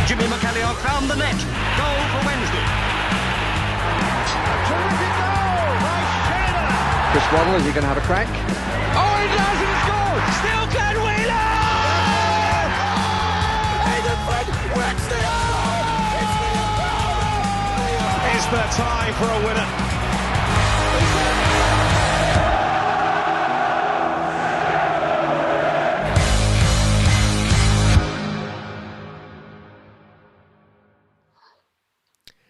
Jimmy McAllion found the net. Goal for Wednesday. A terrific goal by Sheridan. Chris Waddle, is he going to have a crack? Oh, he does, and it's goal. Still Glenn Wheeler! Aidan Flynn works the arrow. It's the goal. Is there time for a winner?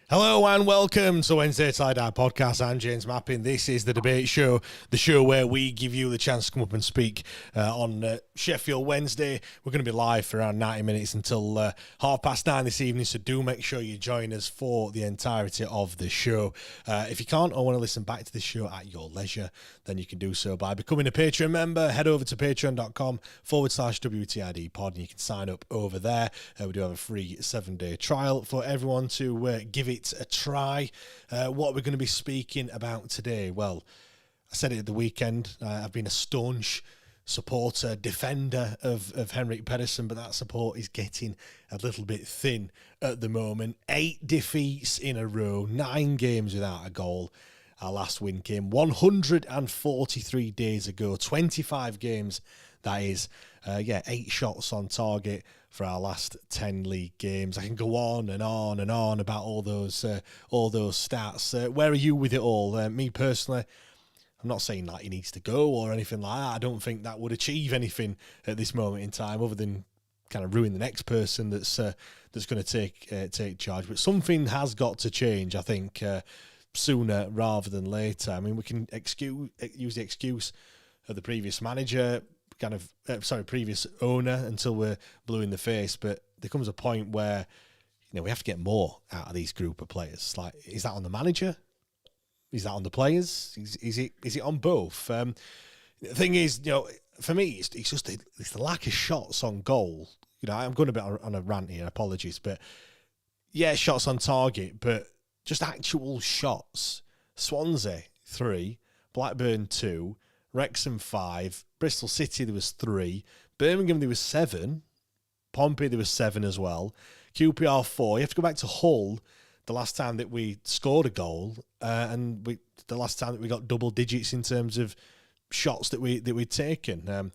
Hello and welcome to Wednesday Tie-Dye Podcast. I'm James Mappin. This is the debate show, the show where we give you the chance to come up and speak on Sheffield Wednesday. We're going to be live for around 90 minutes until 9:30 this evening, so do make sure you join us for the entirety of the show. If you can't or want to listen back to the show at your leisure, then you can do so by becoming a Patreon member. Head over to patreon.com/WTID pod and you can sign up over there. We do have a free 7-day trial for everyone to give it a try. What we're going to be speaking about today, well, I said it at the weekend, I've been a staunch supporter, defender of Henrik Pedersen, but that support is getting a little bit thin at the moment. 8 defeats in a row, 9 games without a goal. Our last win came 143 days ago, 25 games, that is. 8 shots on target for our last 10 league games. I can go on and on and on about all those stats. Where are you with it all? Me personally, I'm not saying like he needs to go or anything like that. I don't think that would achieve anything at this moment in time, other than kind of ruin the next person that's going to take charge. But something has got to change, I think, sooner rather than later. I mean, we can use the excuse of the previous manager, previous owner, until we're blue in the face. But there comes a point where, we have to get more out of these group of players. Like, is that on the manager? Is that on the players? Is it on both? The thing is, for me, it's just it's the lack of shots on goal. I'm going a bit on a rant here. Apologies, but yeah, shots on target, but just actual shots. Swansea 3, Blackburn 2, Wrexham 5, Bristol City there was 3, Birmingham there was 7, Pompey there was 7 as well, QPR 4. You have to go back to Hull, the last time that we scored a goal, and the last time that we got double digits in terms of shots that we'd taken.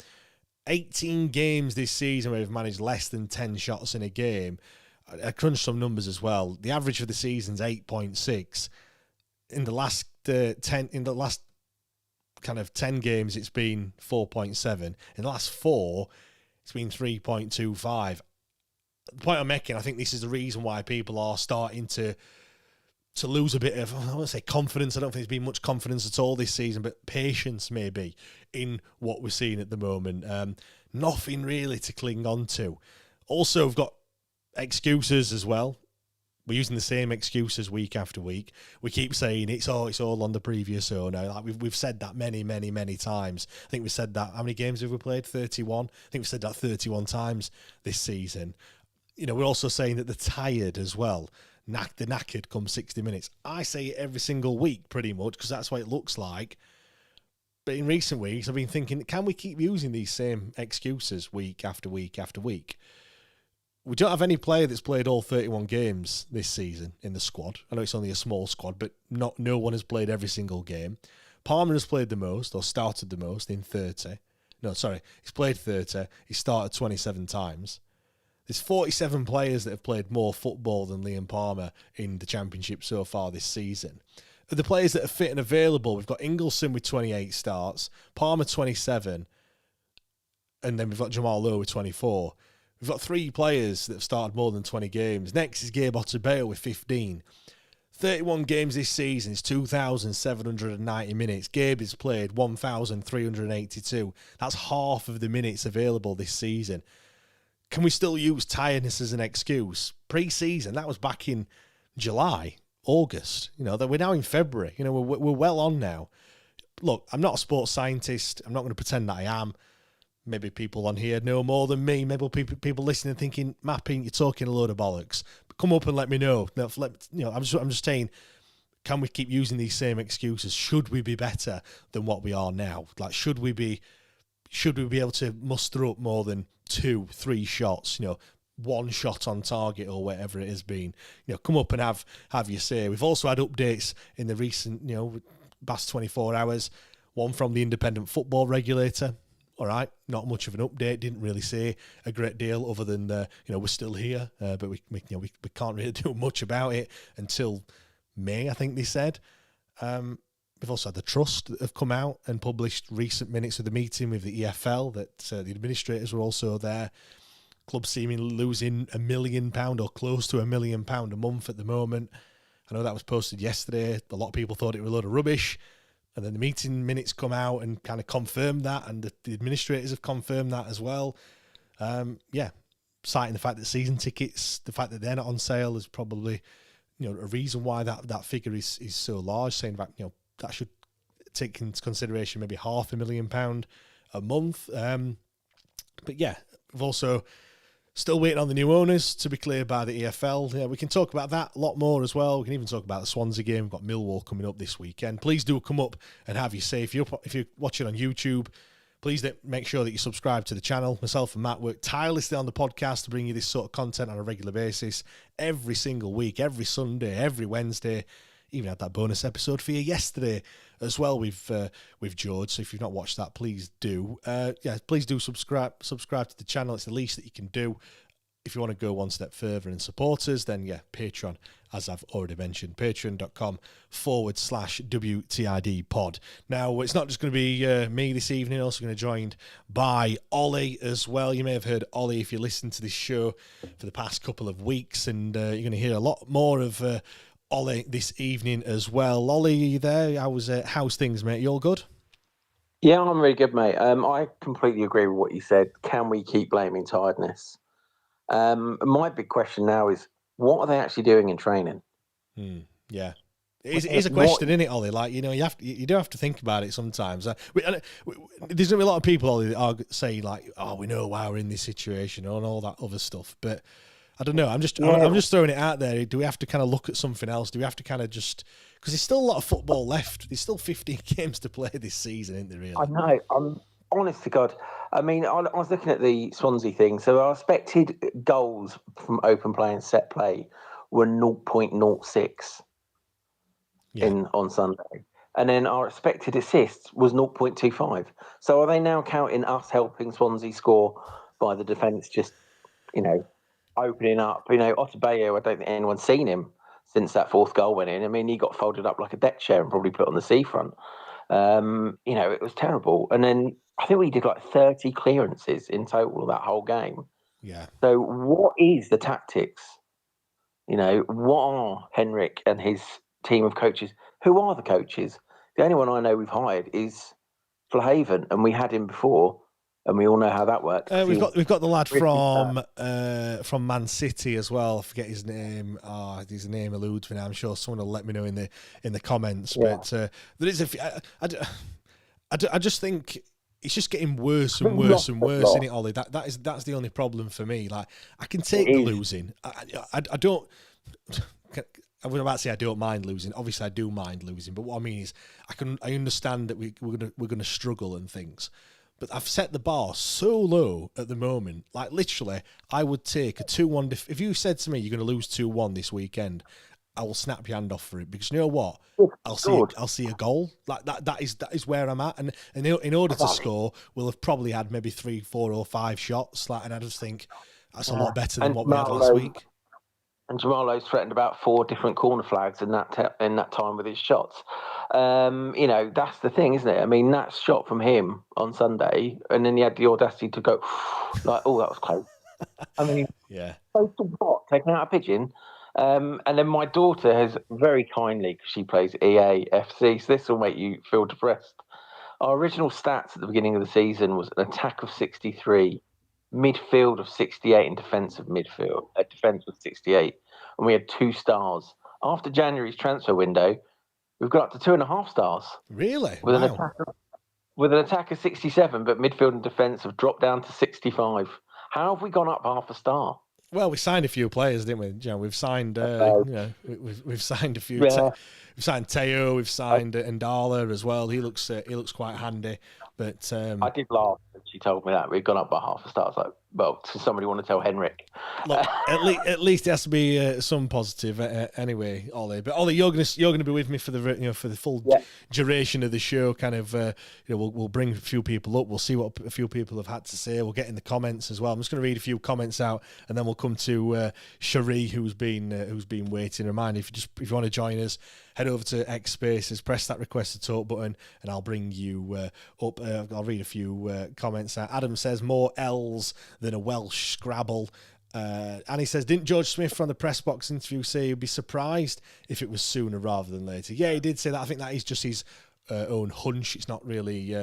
18 games this season where we've managed less than 10 shots in a game. I crunched some numbers as well. The average for the season's 8.6. In the last 10 games, it's been 4.7. In the last 4, it's been 3.25. The point I'm making, I think this is the reason why people are starting to lose a bit of, I don't want to say confidence. I don't think there's been much confidence at all this season, but patience maybe in what we're seeing at the moment. Nothing really to cling on to. Also, we've got excuses as well. We're using the same excuses week after week. We keep saying it's all on the previous owner. Like we've said that many, many, many times. I think we said that. How many games have we played? 31. I think we said that 31 times this season. We're also saying that they're tired as well. They're knackered come 60 minutes. I say it every single week pretty much because that's what it looks like. But in recent weeks, I've been thinking, can we keep using these same excuses week after week after week? We don't have any player that's played all 31 games this season in the squad. I know it's only a small squad, but no one has played every single game. Palmer has played the most, or started the most, in 30. No, sorry, he's played 30. He started 27 times. There's 47 players that have played more football than Liam Palmer in the Championship so far this season. Of the players that are fit and available, we've got Ingleson with 28 starts, Palmer 27, and then we've got Jamal Lowe with 24. We've got 3 players that have started more than 20 games. Next is Gabe Ottobeo with 15. 31 games this season is 2,790 minutes. Gabe has played 1,382. That's half of the minutes available this season. Can we still use tiredness as an excuse? Pre-season, that was back in July, August. That we're now in February. We're well on now. Look, I'm not a sports scientist. I'm not going to pretend that I am. Maybe people on here know more than me. Maybe people listening thinking, Mapping, you're talking a load of bollocks. But come up and let me know. I'm just saying, can we keep using these same excuses? Should we be better than what we are now? Like, should we be should we be able to muster up more than 2-3 shots, one shot on target or whatever it has been, come up and have your say. We've also had updates in the recent, past 24 hours, one from the independent football regulator. All right, not much of an update, didn't really say a great deal other than, we're still here, but we can't really do much about it until May, I think they said. We've also had the Trust that have come out and published recent minutes of the meeting with the EFL that the administrators were also there. Club seemingly losing £1 million or close to £1 million a month at the moment. I know that was posted yesterday. A lot of people thought it was a load of rubbish. And then the meeting minutes come out and kind of confirmed that, and the administrators have confirmed that as well. Citing the fact that season tickets, the fact that they're not on sale is probably, a reason why that figure is so large, saying that, that should take into consideration maybe £500,000 a month. But yeah, we've also still waiting on the new owners to be cleared by the EFL. Yeah, we can talk about that a lot more as well. We can even talk about the Swansea game. We've got Millwall coming up this weekend. Please do come up and have your say. If you're watching on YouTube, please make sure that you subscribe to the channel. Myself and Matt work tirelessly on the podcast to bring you this sort of content on a regular basis every single week, every Sunday, every Wednesday. Even had that bonus episode for you yesterday as well with George. So if you've not watched that, please do. Please do subscribe to the channel. It's the least that you can do. If you want to go one step further and support us, then Patreon, as I've already mentioned, patreon.com/WTID pod. Now, it's not just going to be me this evening, also going to be joined by Ollie as well. You may have heard Ollie if you listen to this show for the past couple of weeks, and you're going to hear a lot more of Ollie this evening as well. Ollie, are you there? How's things, mate? You all good? Yeah, I'm really good, mate. I completely agree with what you said. Can we keep blaming tiredness? My big question now is, what are they actually doing in training? Yeah. It is a question, isn't it, Ollie? Like, you do have to think about it sometimes. There's going to be a lot of people, Ollie, that are saying, like, oh, we know why we're in this situation and all that other stuff. But I don't know. I'm just throwing it out there. Do we have to kind of look at something else? Do we have to kind of just, because there's still a lot of football left. There's still 15 games to play this season, isn't there? Really? I know. I'm honest to God. I mean, I was looking at the Swansea thing. So our expected goals from open play and set play were 0.06 on Sunday, and then our expected assists was 0.25. So are they now counting us helping Swansea score by the defence just, opening up? Otabayo, I don't think anyone's seen him since that fourth goal went in. I mean, he got folded up like a deck chair and probably put on the seafront. It was terrible. And then I think we did like 30 clearances in total that whole game. Yeah. So what is the tactics? What are Henrik and his team of coaches? Who are the coaches? The only one I know we've hired is Flahaven, and we had him before. And we all know how that works. We've got the lad from Man City as well. I forget his name. His name eludes me now. I'm sure someone will let me know in the comments. Yeah. But there is I just think it's just getting worse and worse and worse, isn't it, Ollie? That's the only problem for me. Like, I can take the losing. I don't. I was about to say I don't mind losing. Obviously, I do mind losing. But what I mean is, I understand that we're gonna struggle and things. But I've set the bar so low at the moment. Like, literally, I would take a 2-1. If you said to me you're going to lose 2-1 this weekend, I will snap your hand off for it, because you know what? I'll see a goal. Like that is where I'm at. And in order to score, we'll have probably had maybe 3, 4, or 5 shots. Like, and I just think that's a lot better than what we had last week. And Jamal Lowe's threatened about 4 different corner flags in that time with his shots. That's the thing, isn't it? I mean, that shot from him on Sunday, and then he had the audacity to go like, "Oh, that was close." I mean, close to what? Taking out a pigeon. And then my daughter has very kindly, because she plays EA FC, so this will make you feel depressed. Our original stats at the beginning of the season was an attack of 63. Midfield of 68 and defensive midfield. Defense was 68, and we had 2 stars. After January's transfer window, we've got up to 2.5 stars. Really? With an attack of 67, but midfield and defense have dropped down to 65. How have we gone up half a star? Well, we signed a few players, didn't we? We've signed, we've signed a few. Yeah. We've signed Teo. We've signed Ndala as well. He looks quite handy. But I did laugh. she told me that we'd gone up by half a star. I was like, well, does somebody want to tell Henrik? Look, at least it has to be some positive anyway, Ollie. But Ollie, you're gonna be with me for the for the full duration of the show. Kind of, we'll bring a few people up. We'll see what a few people have had to say. We'll get in the comments as well. I'm just going to read a few comments out, and then we'll come to Cherie, who's been waiting. Remind if you want to join us, head over to X Spaces, press that request to talk button, and I'll bring you up. I'll read a few comments out. Adam says more L's than a Welsh Scrabble. And he says, didn't George Smith from the press box interview say he'd be surprised if it was sooner rather than later? Yeah, he did say that. I think that is just his own hunch. It's not really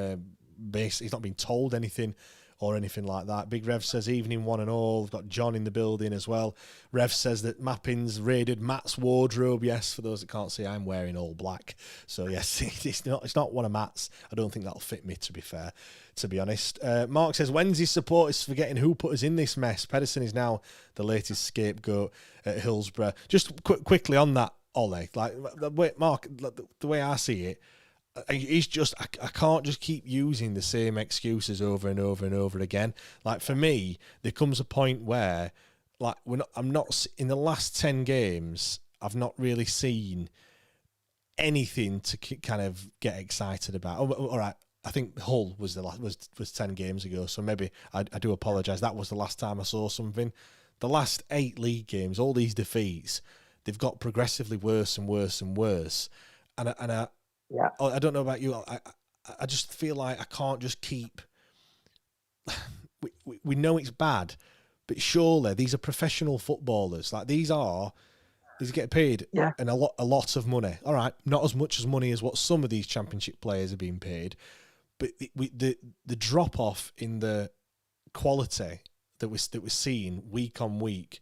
based. He's not been told anything or anything like that. Big Rev says, evening one and all. We've got John in the building as well. Rev says that Mappin's raided Matt's wardrobe. Yes, for those that can't see, I'm wearing all black. So yes, it's not one of Matt's. I don't think that'll fit me, to be fair, to be honest. Mark says, when's his supporters forgetting who put us in this mess? Pedersen is now the latest scapegoat at Hillsborough. Just quickly on that, Ole, like the way, Mark, the way I see it, he's just I can't just keep using the same excuses over and over and over again. Like for me, there comes a point where, like, I'm not in the last 10 games. I've not really seen anything to kind of get excited about. Oh, all right, I think Hull was the last was 10 games ago, so maybe I do apologise. That was the last time I saw something. The last 8 league games, all these defeats, they've got progressively worse and worse and worse, and I don't know about you. I just feel like I can't just keep. We know it's bad, but surely these are professional footballers. Like these get paid and a lot of money. All right, not as much as money as what some of these Championship players are being paid, but the drop off in the quality that we're seeing week on week,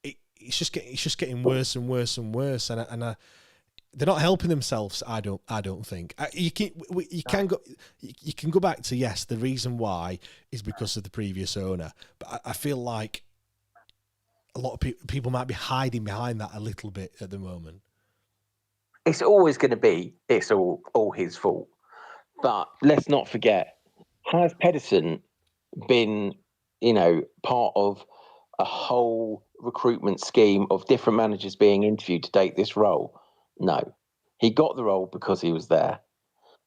it's just getting worse and worse and worse, and they're not helping themselves. I don't think you can go back to, yes, the reason why is because of the previous owner, but I feel like a lot of people might be hiding behind that a little bit at the moment. It's always going to be it's all his fault, but let's not forget, has Pedersen been part of a whole recruitment scheme of different managers being interviewed to take this role? No, he got the role because he was there.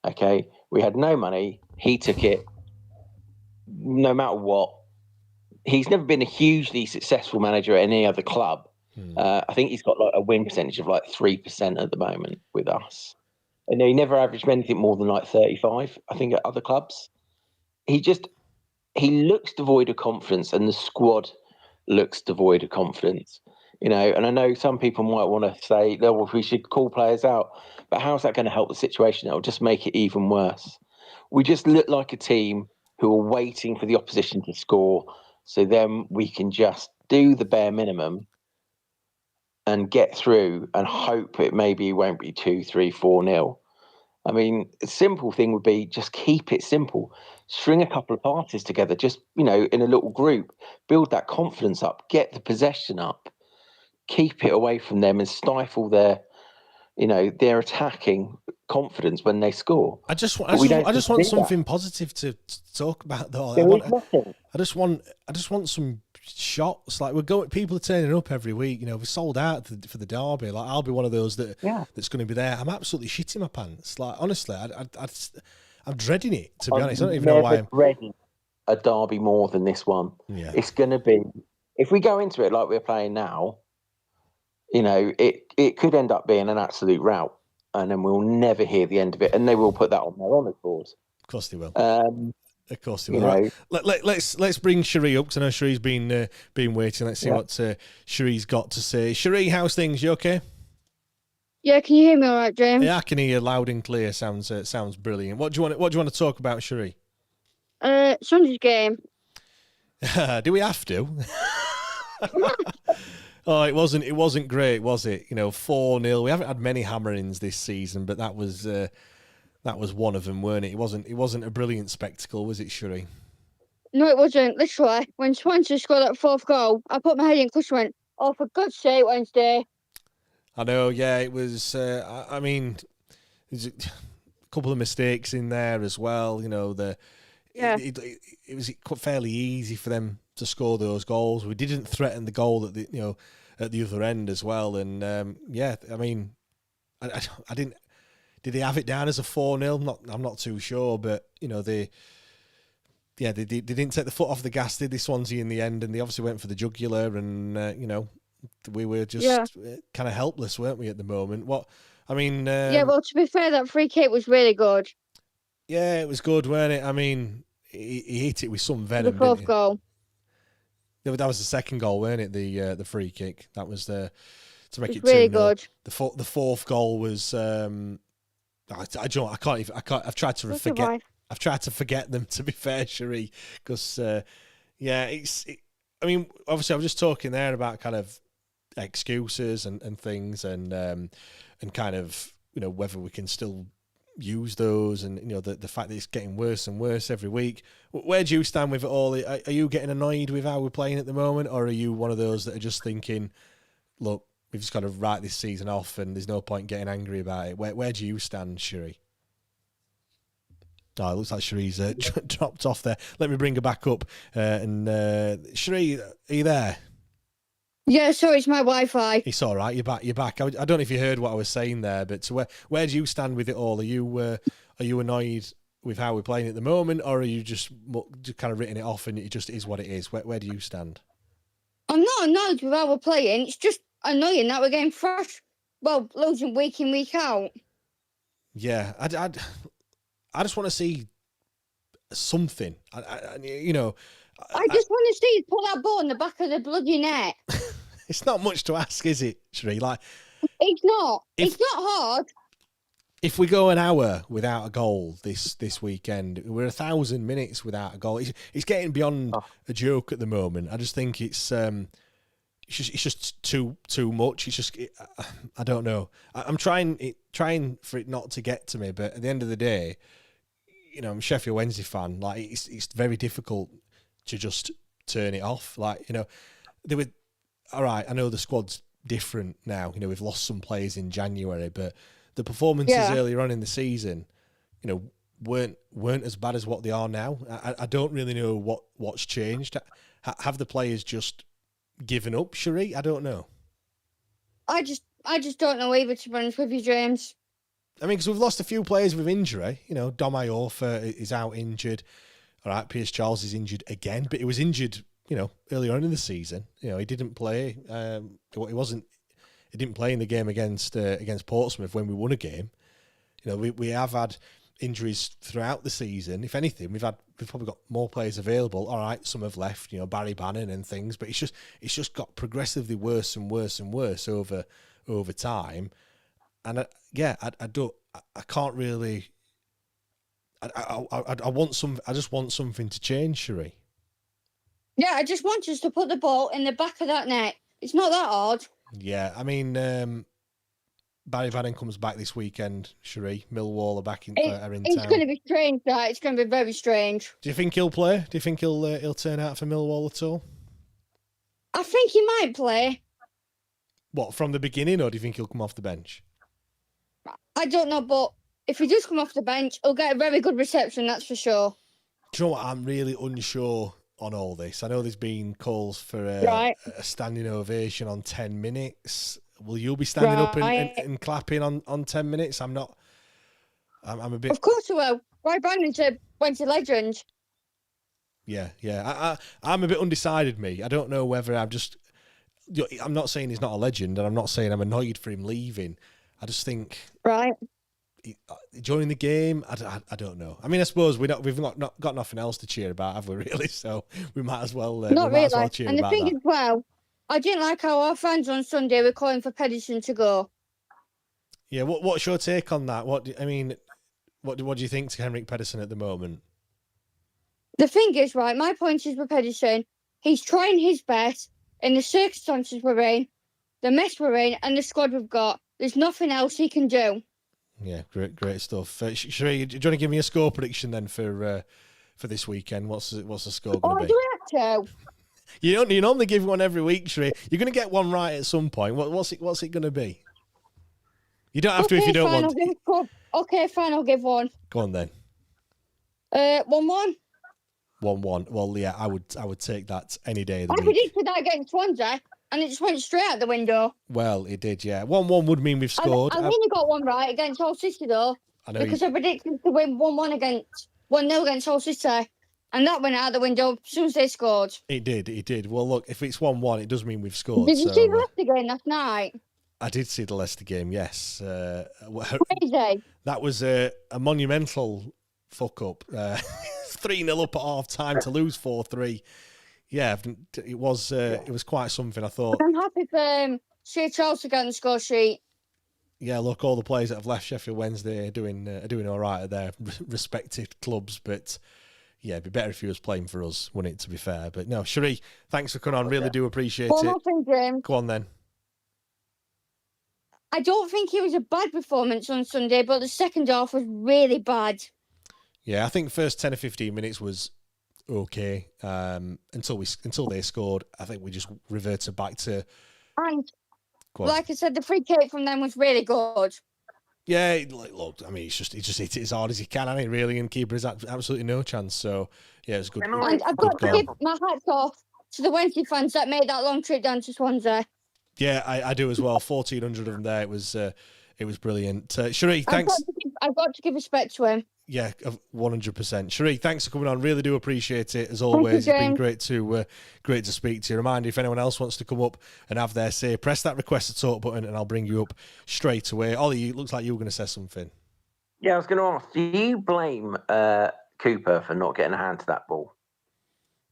Okay, we had no money. He took it no matter what. He's never been a hugely successful manager at any other club. I think he's got like a win percentage of like 3% at the moment with us. And he never averaged anything more than like 35, I think, at other clubs. He looks devoid of confidence, and the squad looks devoid of confidence. And I know some people might want to say, no, well, we should call players out, but how's that going to help the situation? It'll just make it even worse. We just look like a team who are waiting for the opposition to score, so then we can just do the bare minimum and get through and hope it maybe won't be 2-3, 4-0. I mean, a simple thing would be just keep it simple. String a couple of passes together, just, in a little group, build that confidence up, get the possession up. Keep it away from them and stifle their attacking confidence when they score. I just want something positive to talk about, though. I just want some shots. Like people are turning up every week. We sold out for the derby. Like I'll be one of those that's going to be there. I'm absolutely shitting my pants. Like honestly, I'm dreading it. To be honest, I don't even know why I'm dreading a derby more than this one. Yeah. It's going to be, if we go into it like we're playing now, it could end up being an absolute rout, and then we'll never hear the end of it. And they will put that on their honour board. Of course they will. Of course they will. Right. Let's bring Cherie up, because I know Cherie's been waiting. Let's see what Cherie's got to say. Cherie, how's things? You okay? Yeah, can you hear me all right, James? Yeah, I can hear you loud and clear. Sounds brilliant. What do you want to talk about, Cherie? Sunday's game. Do we have to? Oh, it wasn't great, was it? 4-0. We haven't had many hammerings this season, but that was one of them, weren't it? It wasn't a brilliant spectacle, was it, Cherie? No, it wasn't. Literally, when Swansea scored that fourth goal, I put my head in because I went, oh, for God's sake, Wednesday. I know, yeah, it was. I mean, there's a couple of mistakes in there as well. Yeah. it was fairly easy for them to score those goals. We didn't threaten the goal at the other end as well. And I mean, I didn't. Did they have it down as a 4-0? I'm not too sure, but they didn't take the foot off the gas, did they, Swansea, in the end? And they obviously went for the jugular, and we were just kind of helpless, weren't we, at the moment? Well, to be fair, that free kick was really good. Yeah, it was good, weren't it? I mean, he hit it with some venom. The fourth goal. That was the second goal, weren't it? The free kick. That was to make it really 2-0. good. The fourth goal was. I can't even. I've tried to forget. I've tried to forget them, to be fair, Cherie, because I mean, obviously, I was just talking there about kind of excuses and things, and kind of whether we can still use those, and the fact that it's getting worse and worse every week. Where do you stand with it all? Are you getting annoyed with how we're playing at the moment, or are you one of those that are just thinking, look, we've just got to write this season off and there's no point getting angry about it? Where do you stand, Cherie? Oh, it looks like Cherie's dropped off there. Let me bring her back up. Cherie, are you there? Yeah, sorry, it's my Wi-Fi. It's all right. You're back. I don't know if you heard what I was saying there, but where do you stand with it all? Are you annoyed with how we're playing at the moment, or are you just kind of written it off and it just is what it is? Where do you stand? I'm not annoyed with how we're playing. It's just annoying that we're getting losing week in, week out. Yeah, I just want to see something. I just want to see you put that ball in the back of the bloody net. It's not much to ask, is it, Cherie? Like, it's not. It's not hard. If we go an hour without a goal this weekend, we're 1,000 minutes without a goal. It's getting beyond a joke at the moment. I just think it's just too much. It's just I don't know. I'm trying for it not to get to me, but at the end of the day, I'm a Sheffield Wednesday fan. Like, it's very difficult to just turn it off. Like, they were all right. I know the squad's different now. We've lost some players in January, but the performances earlier on in the season, weren't as bad as what they are now. I don't really know what's changed. Have the players just given up, Cherie? I don't know. I just don't know either, to be honest with you, James. I mean, because we've lost a few players with injury. Dom Iorfa is out injured. All right, Pierce Charles is injured again, but he was injured, earlier on in the season. He didn't play. He didn't play in the game against Portsmouth when we won a game. We have had injuries throughout the season. If anything, we've probably got more players available. All right, some have left. Barry Bannon and things, but it's just got progressively worse and worse and worse over time. And I can't really. I just want something to change, Cherie. Yeah, I just want us to put the ball in the back of that net. It's not that hard. Yeah, I mean, Barry Bannon comes back this weekend, Cherie. Millwall are back in town. It's going to be strange, that. It's going to be very strange. Do you think he'll play? Do you think he'll turn out for Millwall at all? I think he might play. What, from the beginning, or do you think he'll come off the bench? I don't know, but if he does come off the bench, he'll get a very good reception, that's for sure. Do you know what? I'm really unsure on all this. I know there's been calls for a standing ovation on 10 minutes. Will you be standing up and clapping on 10 minutes? I'm not. I'm a bit. Of course I will. Right, Brandon's a Wednesday legend. Yeah. I'm a bit undecided, me. I don't know whether I'm not saying he's not a legend, and I'm not saying I'm annoyed for him leaving. I just think. Right. During the game, I don't know. I mean, I suppose we've not got nothing else to cheer about, have we? Really? So we might as well. Not really. Cheer and the about thing that. is, well, I didn't like how our fans on Sunday were calling for Pedersen to go. Yeah. What's your take on that? What do you think to Henrik Pedersen at the moment? The thing is, right, my point is with Pedersen, he's trying his best in the circumstances we're in, the mess we're in, and the squad we've got. There's nothing else he can do. Yeah, great stuff. Cherie, do you want to give me a score prediction then for this weekend? What's the score going to be? Do I have to? You normally give one every week, Cherie. You're going to get one right at some point. What's it going to be? You don't have to if you don't want to. Okay, fine, I'll give one. Go on then. 1-1. 1-1. Well, yeah, I would take that any day of the I week. predicted that against Swansea, and it just went straight out the window. Well, it did, yeah. 1-1 would mean we've scored. I only got one right against Hull City, though, I know because I predicted to win 1-1 against 1-0 against Hull City, and that went out the window as soon as they scored. It did. Well, look, if it's 1-1, it does mean we've scored. Did you see the Leicester game last night? I did see the Leicester game, yes. Crazy. That was a monumental fuck up. 3-0 up at half time to lose 4-3. Yeah, it was quite something, I thought. I'm happy for Shea Charles to get on the score sheet. Yeah, look, all the players that have left Sheffield Wednesday are doing all right at their respective clubs, but yeah, it'd be better if he was playing for us, wouldn't it, to be fair? But no, Cherie, thanks for coming on. Really do appreciate One it. more thing, James. Go on then. I don't think it was a bad performance on Sunday, but the second half was really bad. Yeah, I think first 10 or 15 minutes was okay until they scored. I think we just reverted back to. And like I said, the free kick from them was really good. Yeah, look, I mean, he just hit it as hard as he can, and really, and keeper has absolutely no chance. So yeah, it's good. And I've got to give my hats off to the Wednesday fans that made that long trip down to Swansea. Yeah, I do as well. 1,400 of them there. It was brilliant. Cherie, thanks. I've got to give respect to him. Yeah, 100%. Cherie, thanks for coming on. Really do appreciate it as always. It's been great to speak to you. Reminder: if anyone else wants to come up and have their say, press that request to talk button, and I'll bring you up straight away. Ollie, it looks like you were going to say something. Yeah, I was going to ask: do you blame Cooper for not getting a hand to that ball?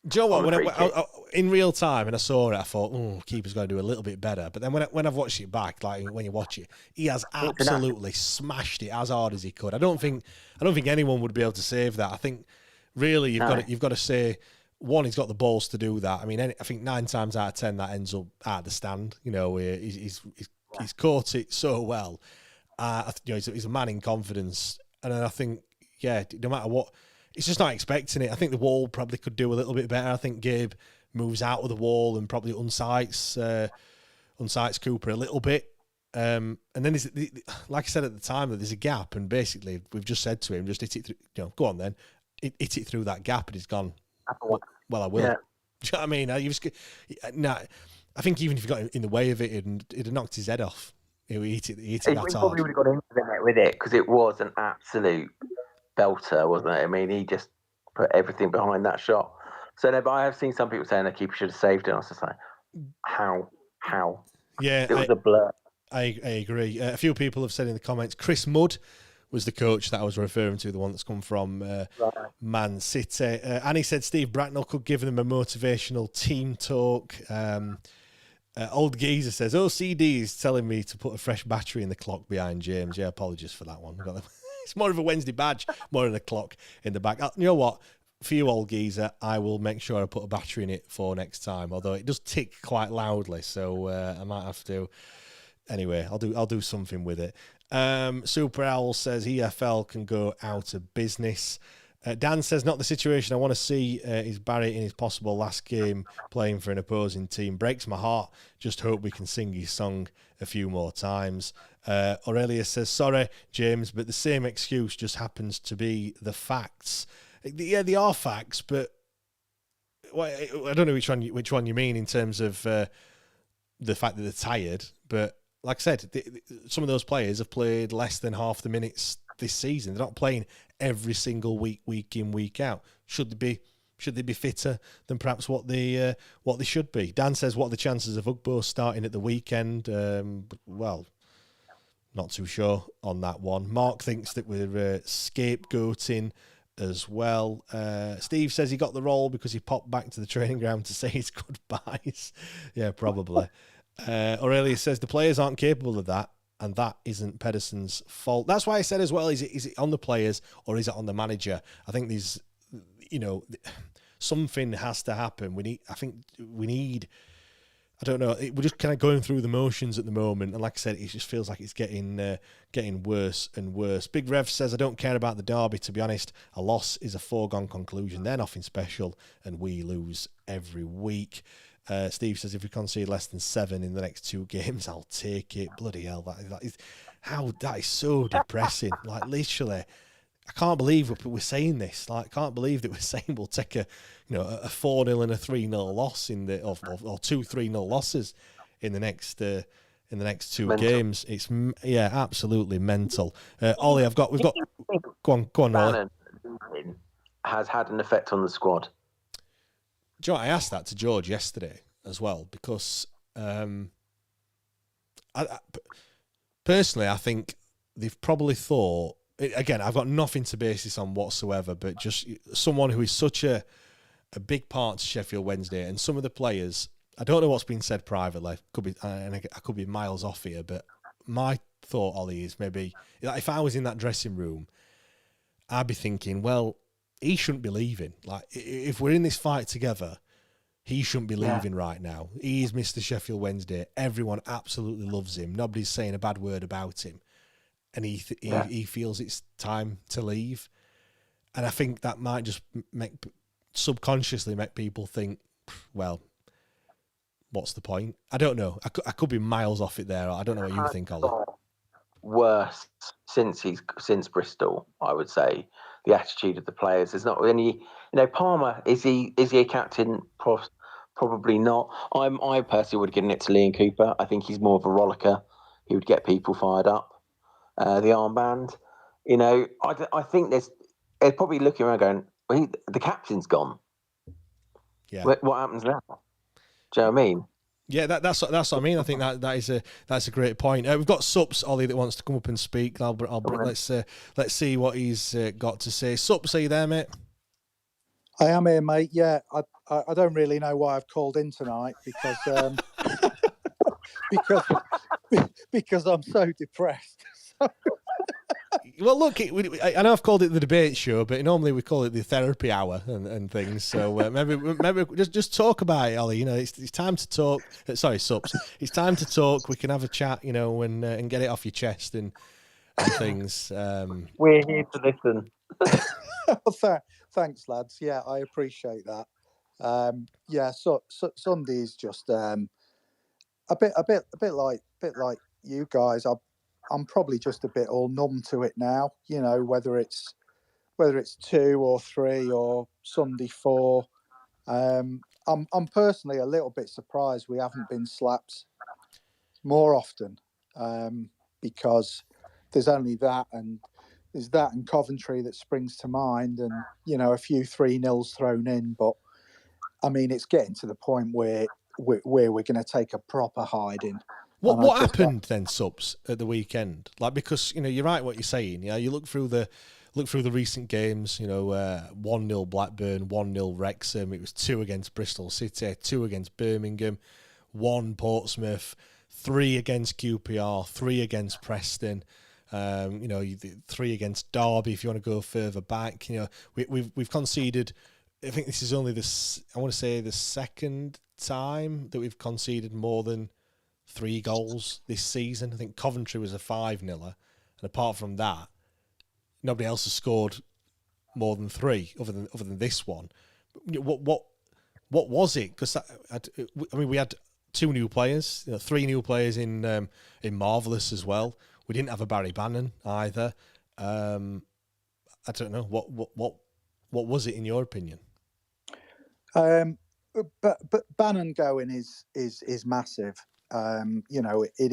Do you know what? When in real time, and I saw it, I thought, "Oh, keeper's got to do a little bit better." But then when I've watched it back, like when you watch it, he has absolutely smashed it as hard as he could. I don't think anyone would be able to save that. I think really you've got to say, one, he's got the balls to do that. I mean, I think 9 times out of 10 that ends up at the stand. You know, he's caught it so well. He's a man in confidence, and then I think, yeah, no matter what. He's just not expecting it. I think the wall probably could do a little bit better. I think Gabe moves out of the wall and probably unsights Cooper a little bit. And then like I said at the time, that there's a gap, and basically we've just said to him, just hit it through. Go on then, hit it through that gap, and he's gone. Well, I will. Yeah. Do you know what I mean? I think even if he got in the way of it, it'd have knocked his head off. He hit it that hard. He probably would have got into the net with it because it was an absolute belter, wasn't it? I mean, he just put everything behind that shot. So, no, but I have seen some people saying the keeper should have saved it. I was just like, how? Yeah, it was a blur. I agree. A few people have said in the comments, Chris Mudd was the coach that I was referring to, the one that's come from Man City. Annie said Steve Bracknell could give them a motivational team talk. Old Geezer says, OCD is telling me to put a fresh battery in the clock behind James. Yeah, apologies for that one. It's more of a Wednesday badge, more of a clock in the back. You know what? For you, old geezer, I will make sure I put a battery in it for next time. Although it does tick quite loudly, so I might have to. Anyway, I'll do something with it. Super Owl says EFL can go out of business. Dan says not the situation I want to see. Is Barry in his possible last game playing for an opposing team? Breaks my heart. Just hope we can sing his song a few more times. Aurelius says, sorry, James, but the same excuse just happens to be the facts. Yeah, they are facts, but I don't know which one you mean in terms of the fact that they're tired. But like I said, some of those players have played less than half the minutes this season. They're not playing every single week in, week out. Should they be fitter than perhaps what they should be? Dan says, what are the chances of Ugbo starting at the weekend? Well, not too sure on that one. Mark thinks that we're scapegoating as well. Steve says he got the role because he popped back to the training ground to say his goodbyes. Yeah, probably. Aurelius says the players aren't capable of that, and that isn't Pedersen's fault. That's why I said as well, is it on the players or is it on the manager? I think there's, something has to happen. I don't know. We're just kind of going through the motions at the moment, and like I said, it just feels like it's getting worse and worse. Big Rev says, I don't care about the derby, to be honest. A loss is a foregone conclusion. They're nothing special, and we lose every week. Steve says, if we concede less than 7 in the next 2 games, I'll take it. Bloody hell, that is so depressing. Like, literally, I can't believe we're saying this. Like, I can't believe that we're saying we'll take a 4-0 and a 3-0 loss in the or 2 3-0 losses in the next two Mental. games. It's absolutely mental. Ollie, we've got. Go on, Ollie. Bannon has had an effect on the squad. Do you know what? I asked that to George yesterday as well because personally, I think they've probably thought. Again, I've got nothing to base this on whatsoever, but just someone who is such a big part to Sheffield Wednesday, and some of the players. I don't know what's been said privately. I could be miles off here, but my thought, Ollie, is maybe if I was in that dressing room, I'd be thinking, well, he shouldn't be leaving. Like, if we're in this fight together, he shouldn't be leaving right now. He is Mr. Sheffield Wednesday. Everyone absolutely loves him. Nobody's saying a bad word about him. And he feels it's time to leave. And I think that might just subconsciously make people think, well, what's the point? I don't know. I could be miles off it there. I don't know what you think, Ollie. Worse since Bristol, I would say. The attitude of the players is not any. Palmer, is he a captain? Probably not. I personally would have given it to Liam Cooper. I think he's more of a rollicker. He would get people fired up. The armband, I think they're probably looking around going, well, the captain's gone. Yeah. What happens now? Do you know what I mean? Yeah, that's what I mean. I think that's a great point. We've got Sups, Ollie, that wants to come up and speak. Let's see what he's got to say. Sups, are you there, mate? I am here, mate. Yeah, I don't really know why I've called in tonight because because I'm so depressed. Well, look, I know I've called it the debate show, but normally we call it the therapy hour and things. So maybe just talk about it, Ollie. It's time to talk. Sorry, Sups. It's time to talk. We can have a chat, and get it off your chest and things. We're here to listen. Thanks, lads. Yeah, I appreciate that. So Sunday is just a bit like you guys. I'm probably just a bit all numb to it now. Whether it's 2 or 3 or Sunday 4. I'm personally a little bit surprised we haven't been slapped more often, because there's only that, and there's that and Coventry that springs to mind, and a few 3-0s thrown in. But I mean, it's getting to the point where we're going to take a proper hiding. What happened then, Sups, at the weekend? Like, because you're right what you're saying. You look through the recent games. 1-0 Blackburn, 1-0 Wrexham. It was 2 against Bristol City, 2 against Birmingham, 1 Portsmouth, 3 against QPR, 3 against Preston. 3 against Derby. If you want to go further back, we've conceded. I think this is only the second time that we've conceded more than 3 goals this season. I think Coventry was a 5-0, and apart from that, nobody else has scored more than 3 other than this one. What was it? Because we had 2 new players, 3 new players in Marvellous as well. We didn't have a Barry Bannon either. I don't know what was it in your opinion? But Bannon going is massive. It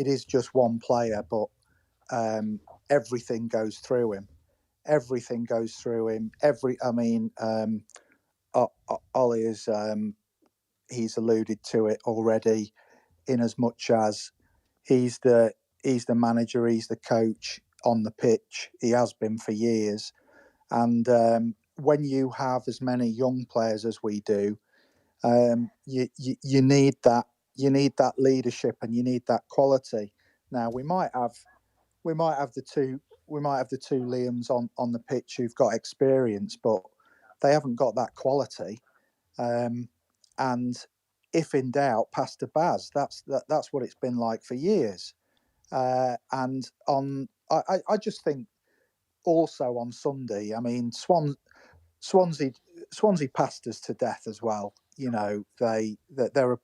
is just one player, but everything goes through him. Everything goes through him. Ollie is he's alluded to it already, in as much as he's the manager, he's the coach on the pitch. He has been for years, and when you have as many young players as we do, you need that. You need that leadership, and you need that quality. Now we might have the two Liams on the pitch who've got experience, but they haven't got that quality. And if in doubt, pass to Baz. That's what it's been like for years. I just think also on Sunday, I mean, Swansea passed us to death as well. They're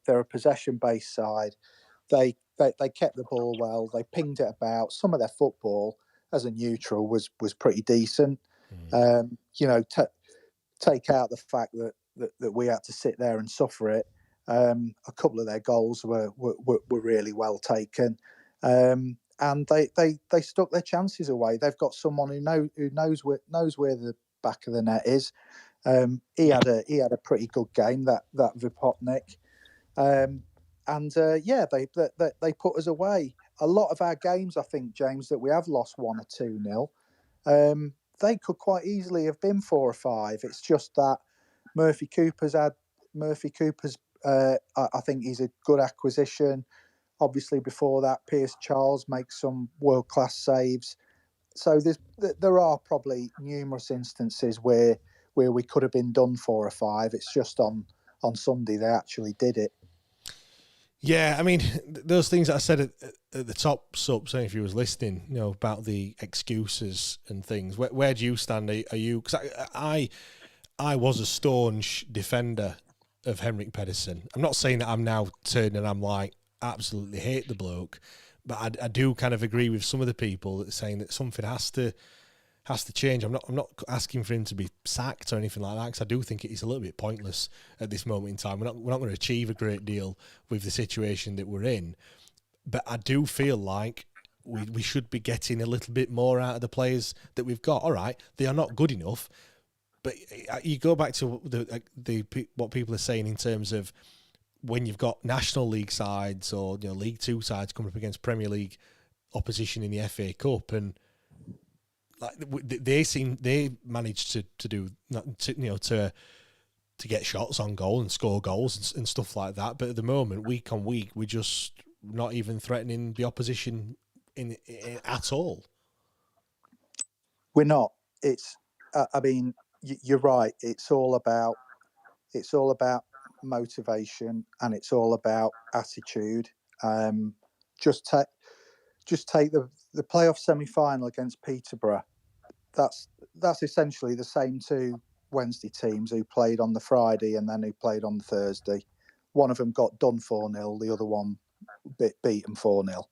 a possession based side. They kept the ball well. They pinged it about. Some of their football as a neutral was pretty decent. You know, take out the fact that we had to sit there and suffer it. A couple of their goals were really well taken, and they stuck their chances away. They've got someone who knows where the back of the net is. He had a pretty good game, that Vipotnik, and they put us away. A lot of our games, I think, James, that we have lost 1 or 2-0. They could quite easily have been 4 or 5. It's just that Murphy Cooper's. I think he's a good acquisition. Obviously, before that, Pierce Charles makes some world-class saves. So there are probably numerous instances where we could have been done 4 or 5. It's just on Sunday they actually did it. Yeah, I mean, those things that I said at the top, Sup, saying if you was listening, you know, about the excuses and things. Where do you stand? Are you? Because I was a staunch defender of Henrik Pedersen. I'm not saying that I'm now turning and I'm like absolutely hate the bloke, but I do kind of agree with some of the people that are saying that something has to change. I'm not asking for him to be sacked or anything like that, because I do think it's a little bit pointless at this moment in time. We're not going to achieve a great deal with the situation that we're in, but I do feel like we should be getting a little bit more out of the players that we've got. All right, they are not good enough, but you go back to the what people are saying in terms of when you've got National League sides or League Two sides coming up against Premier League opposition in the FA Cup, and like they managed to do to get shots on goal and score goals and stuff like that. But at the moment, week on week, we're just not even threatening the opposition in at all. We're not. It's. I mean, you're right. It's all about motivation, and it's all about attitude. Just take the playoff semi-final against Peterborough. That's essentially the same two Wednesday teams who played on the Friday and then who played on the Thursday. One of them got done 4-0, the other one beaten 4-0.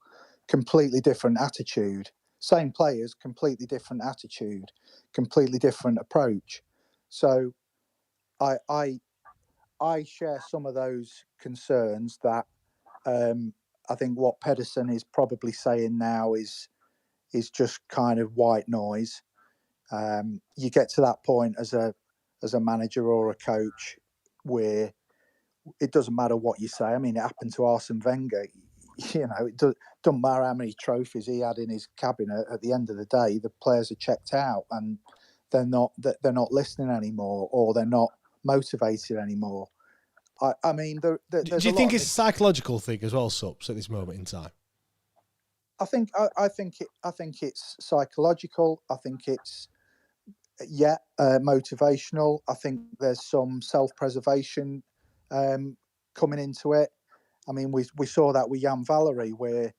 Completely different attitude. Same players, completely different attitude, completely different approach. So I share some of those concerns that I think what Pedersen is probably saying now is just kind of white noise. You get to that point as a manager or a coach where it doesn't matter what you say. I mean, it happened to Arsene Wenger. It doesn't matter how many trophies he had in his cabinet. At the end of the day, the players are checked out and they're not listening anymore, or they're not motivated anymore. I mean, do you think it's a psychological thing as well, Subs, at this moment in time? I think it's psychological. I think it's motivational. I think there's some self-preservation coming into it. I mean, we saw that with Jan Valery, where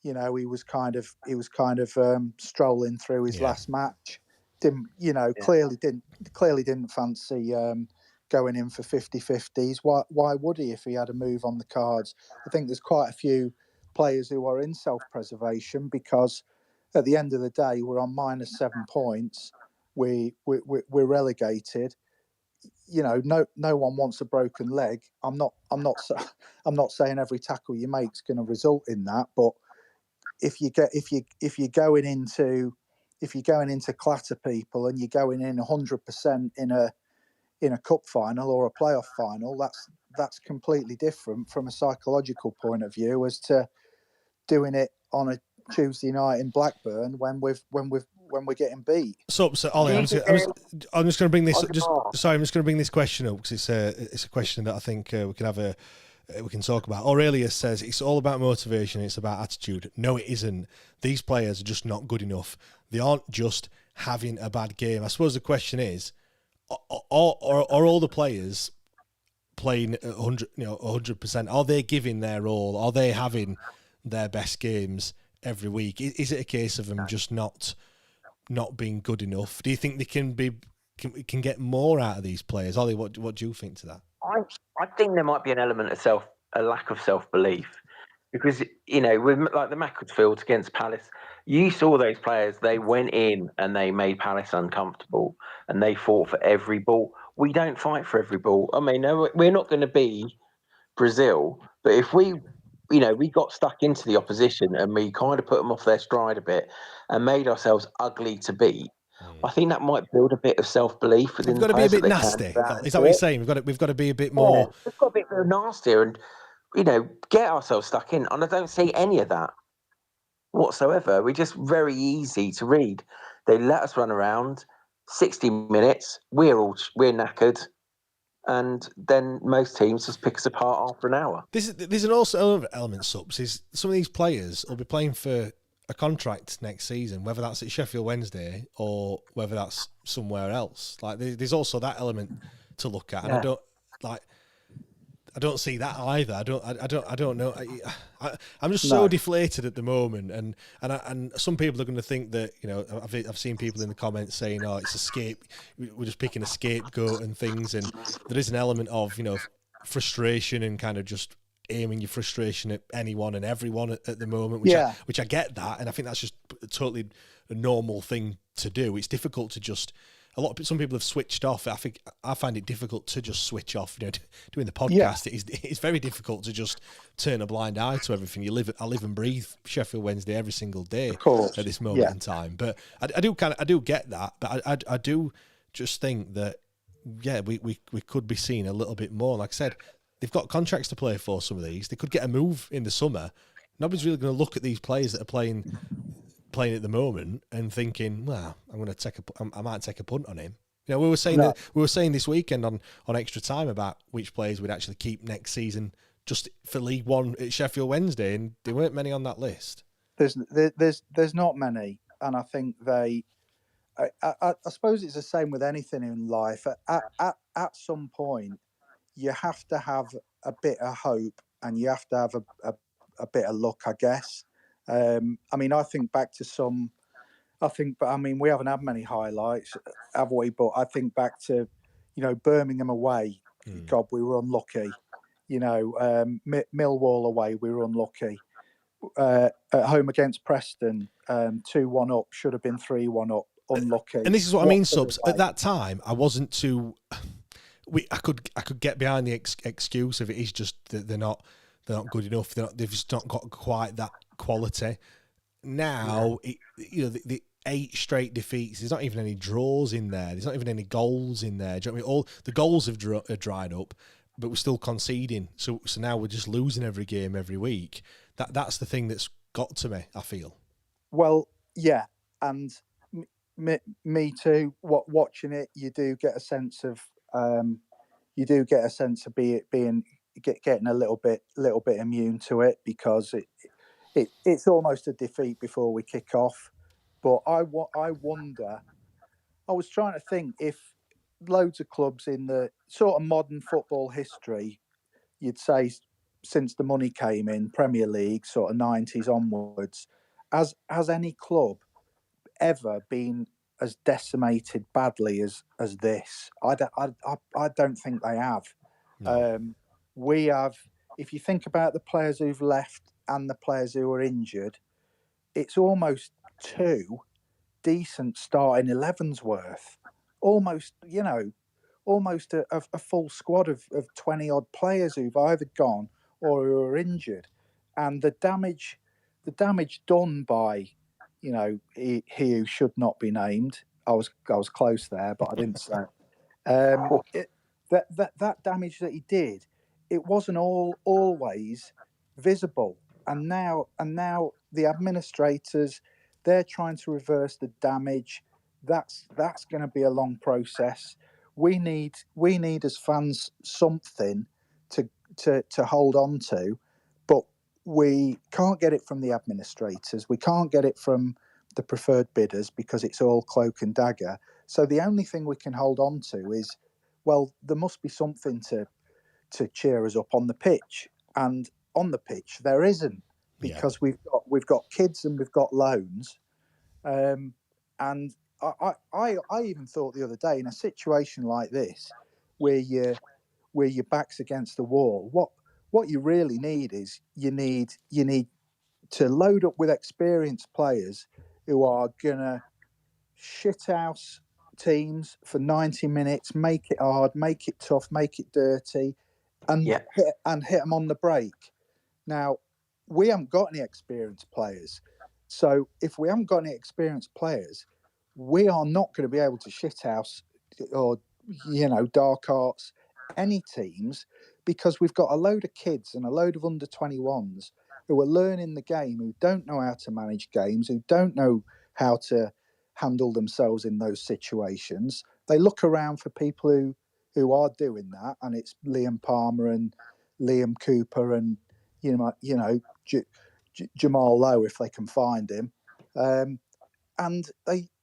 he was kind of strolling through his last match. Clearly didn't fancy going in for 50-50s. Why would he if he had a move on the cards? I think there's quite a few players who are in self-preservation because at the end of the day, we're on -7 points. We're relegated. No one wants a broken leg. I'm not saying every tackle you make is going to result in that, but if you're going into clatter people and you're going in 100% in a cup final or a playoff final, that's completely different from a psychological point of view as to doing it on a Tuesday night in Blackburn when we're getting beat. So Ollie, I'm just going to bring this. I'm just going to bring this question up because it's a question that I think we can talk about. Aurelius says it's all about motivation. It's about attitude. No, it isn't. These players are just not good enough. They aren't just having a bad game. I suppose the question is, are all the players playing 100%? Are they giving their all? Are they having their best games every week? Is it a case of them just not being good enough? Do you think they can get more out of these players? Ollie, what do you think to that? I think there might be an element of a lack of self-belief. Because with like the Macclesfield against Palace, you saw those players. They went in and they made Palace uncomfortable, and they fought for every ball. We don't fight for every ball. I mean, no, we're not going to be Brazil, but if we got stuck into the opposition and we kind of put them off their stride a bit and made ourselves ugly to beat, I think that might build a bit of self-belief within We've the got to be a players that bit they can nasty. go out and Is that do what you're it. saying? We've got to be a bit Yeah, more. we've got a bit more nastier and get ourselves stuck in. And I don't see any of that whatsoever. We're just very easy to read. They let us run around 60 minutes. We're knackered, and then most teams just pick us apart after an hour. There's an also other element, Subs, is some of these players will be playing for a contract next season, whether that's at Sheffield Wednesday or whether that's somewhere else. Like there's also that element to look at, and I don't see that either. I don't know. I'm just so deflated at the moment, and some people are going to think that I've seen people in the comments saying, "Oh, it's we're just picking a scapegoat and things," and there is an element of frustration and kind of just aiming your frustration at anyone and everyone at the moment, which I get that, and I think that's just totally a normal thing to do. It's difficult to just. Some people have switched off. I find it difficult to just switch off. Doing the podcast, it's very difficult to just turn a blind eye to everything. I live and breathe Sheffield Wednesday every single day at this moment in time. But I do get that. But I do just think that we could be seeing a little bit more. Like I said, they've got contracts to play for. Some of these, they could get a move in the summer. Nobody's really going to look at these players that are playing at the moment and thinking, well, I might take a punt on him. We were saying this weekend on Extra Time about which players we'd actually keep next season just for League One at Sheffield Wednesday, and there weren't many on that list. There's not many, and I think I suppose it's the same with anything in life. At some point, you have to have a bit of hope, and you have to have a bit of luck, I guess. I mean, I think back to we haven't had many highlights, have we? But I think back to, Birmingham away. God, we were unlucky. Millwall away, we were unlucky. At home against Preston, 2-1 up, should have been 3-1 up, unlucky. And this is what I mean, Subs. At that time, I wasn't too. I could get behind the excuse if it is just that they're not good enough. They've just not got quite that quality. Now, the 8 straight defeats. There's not even any draws in there. There's not even any goals in there. Do you know what I mean? All the goals have dried up, but we're still conceding. So now we're just losing every game every week. That's the thing that's got to me, I feel. Well, yeah, and me too. Watching it, you do get a sense of getting a little bit immune to it, because it's almost a defeat before we kick off. But I wonder. I was trying to think if loads of clubs in the sort of modern football history, you'd say since the money came in, Premier League, sort of 90s onwards, has any club ever been as decimated badly as this? I don't think they have. No. We have, if you think about the players who've left and the players who are injured, it's almost 2 decent starting 11s worth. Almost a full squad of 20 odd players who've either gone or who are injured. And the damage done by, he who should not be named. I was close there, but I didn't say. That damage that he did, it wasn't always visible, and now the administrators, they're trying to reverse the damage. That's going to be a long process. We need as fans something to hold on to, but we can't get it from the administrators. We can't get it from the preferred bidders, because it's all cloak and dagger. So the only thing we can hold on to is, well, there must be something to cheer us up on the pitch, and on the pitch there isn't, because we've got kids and we've got loans, and I even thought the other day, in a situation like this, where your back's against the wall, what you really need is you need to load up with experienced players who are gonna shithouse teams for 90 minutes, make it hard, make it tough, make it dirty, and hit them on the break. Now, we haven't got any experienced players. So if we haven't got any experienced players, we are not going to be able to shithouse or, dark arts any teams, because we've got a load of kids and a load of under 21s who are learning the game, who don't know how to manage games, who don't know how to handle themselves in those situations. They look around for people who are doing that, and it's Liam Palmer and Liam Cooper and Jamal Lowe, if they can find him, and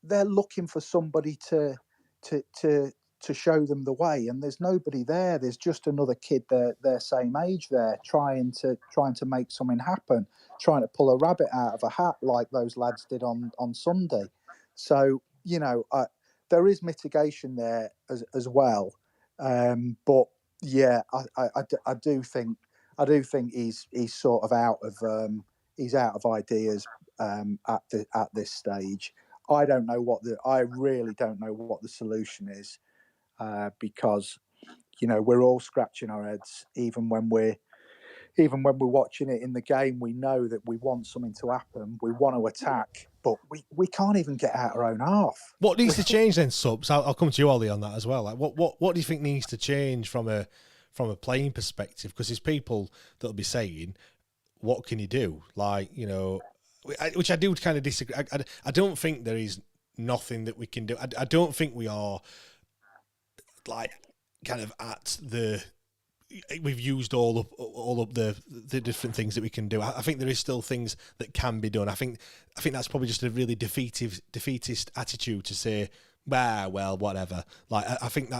they're looking for somebody to show them the way, and there's nobody there. There's just another kid their same age there trying to make something happen, trying to pull a rabbit out of a hat like those lads did on Sunday. So there is mitigation there as well, but yeah, I do think he's sort of out of ideas at this stage. I really don't know what the solution is, because we're all scratching our heads. Even when we're watching it in the game, we know that we want something to happen. We want to attack, but we can't even get out our own half. What needs to change then, Subs? I'll come to you, Ollie, on that as well. Like, what do you think needs to change from a playing perspective? Because there's people that'll be saying, "What can you do?" Like, which I do kind of disagree. I don't think there is nothing that we can do. I don't think we are like kind of at the. We've used all up the different things that we can do. I think there is still things that can be done. I think that's probably just a really defeatist attitude to say, well, whatever. Like, I think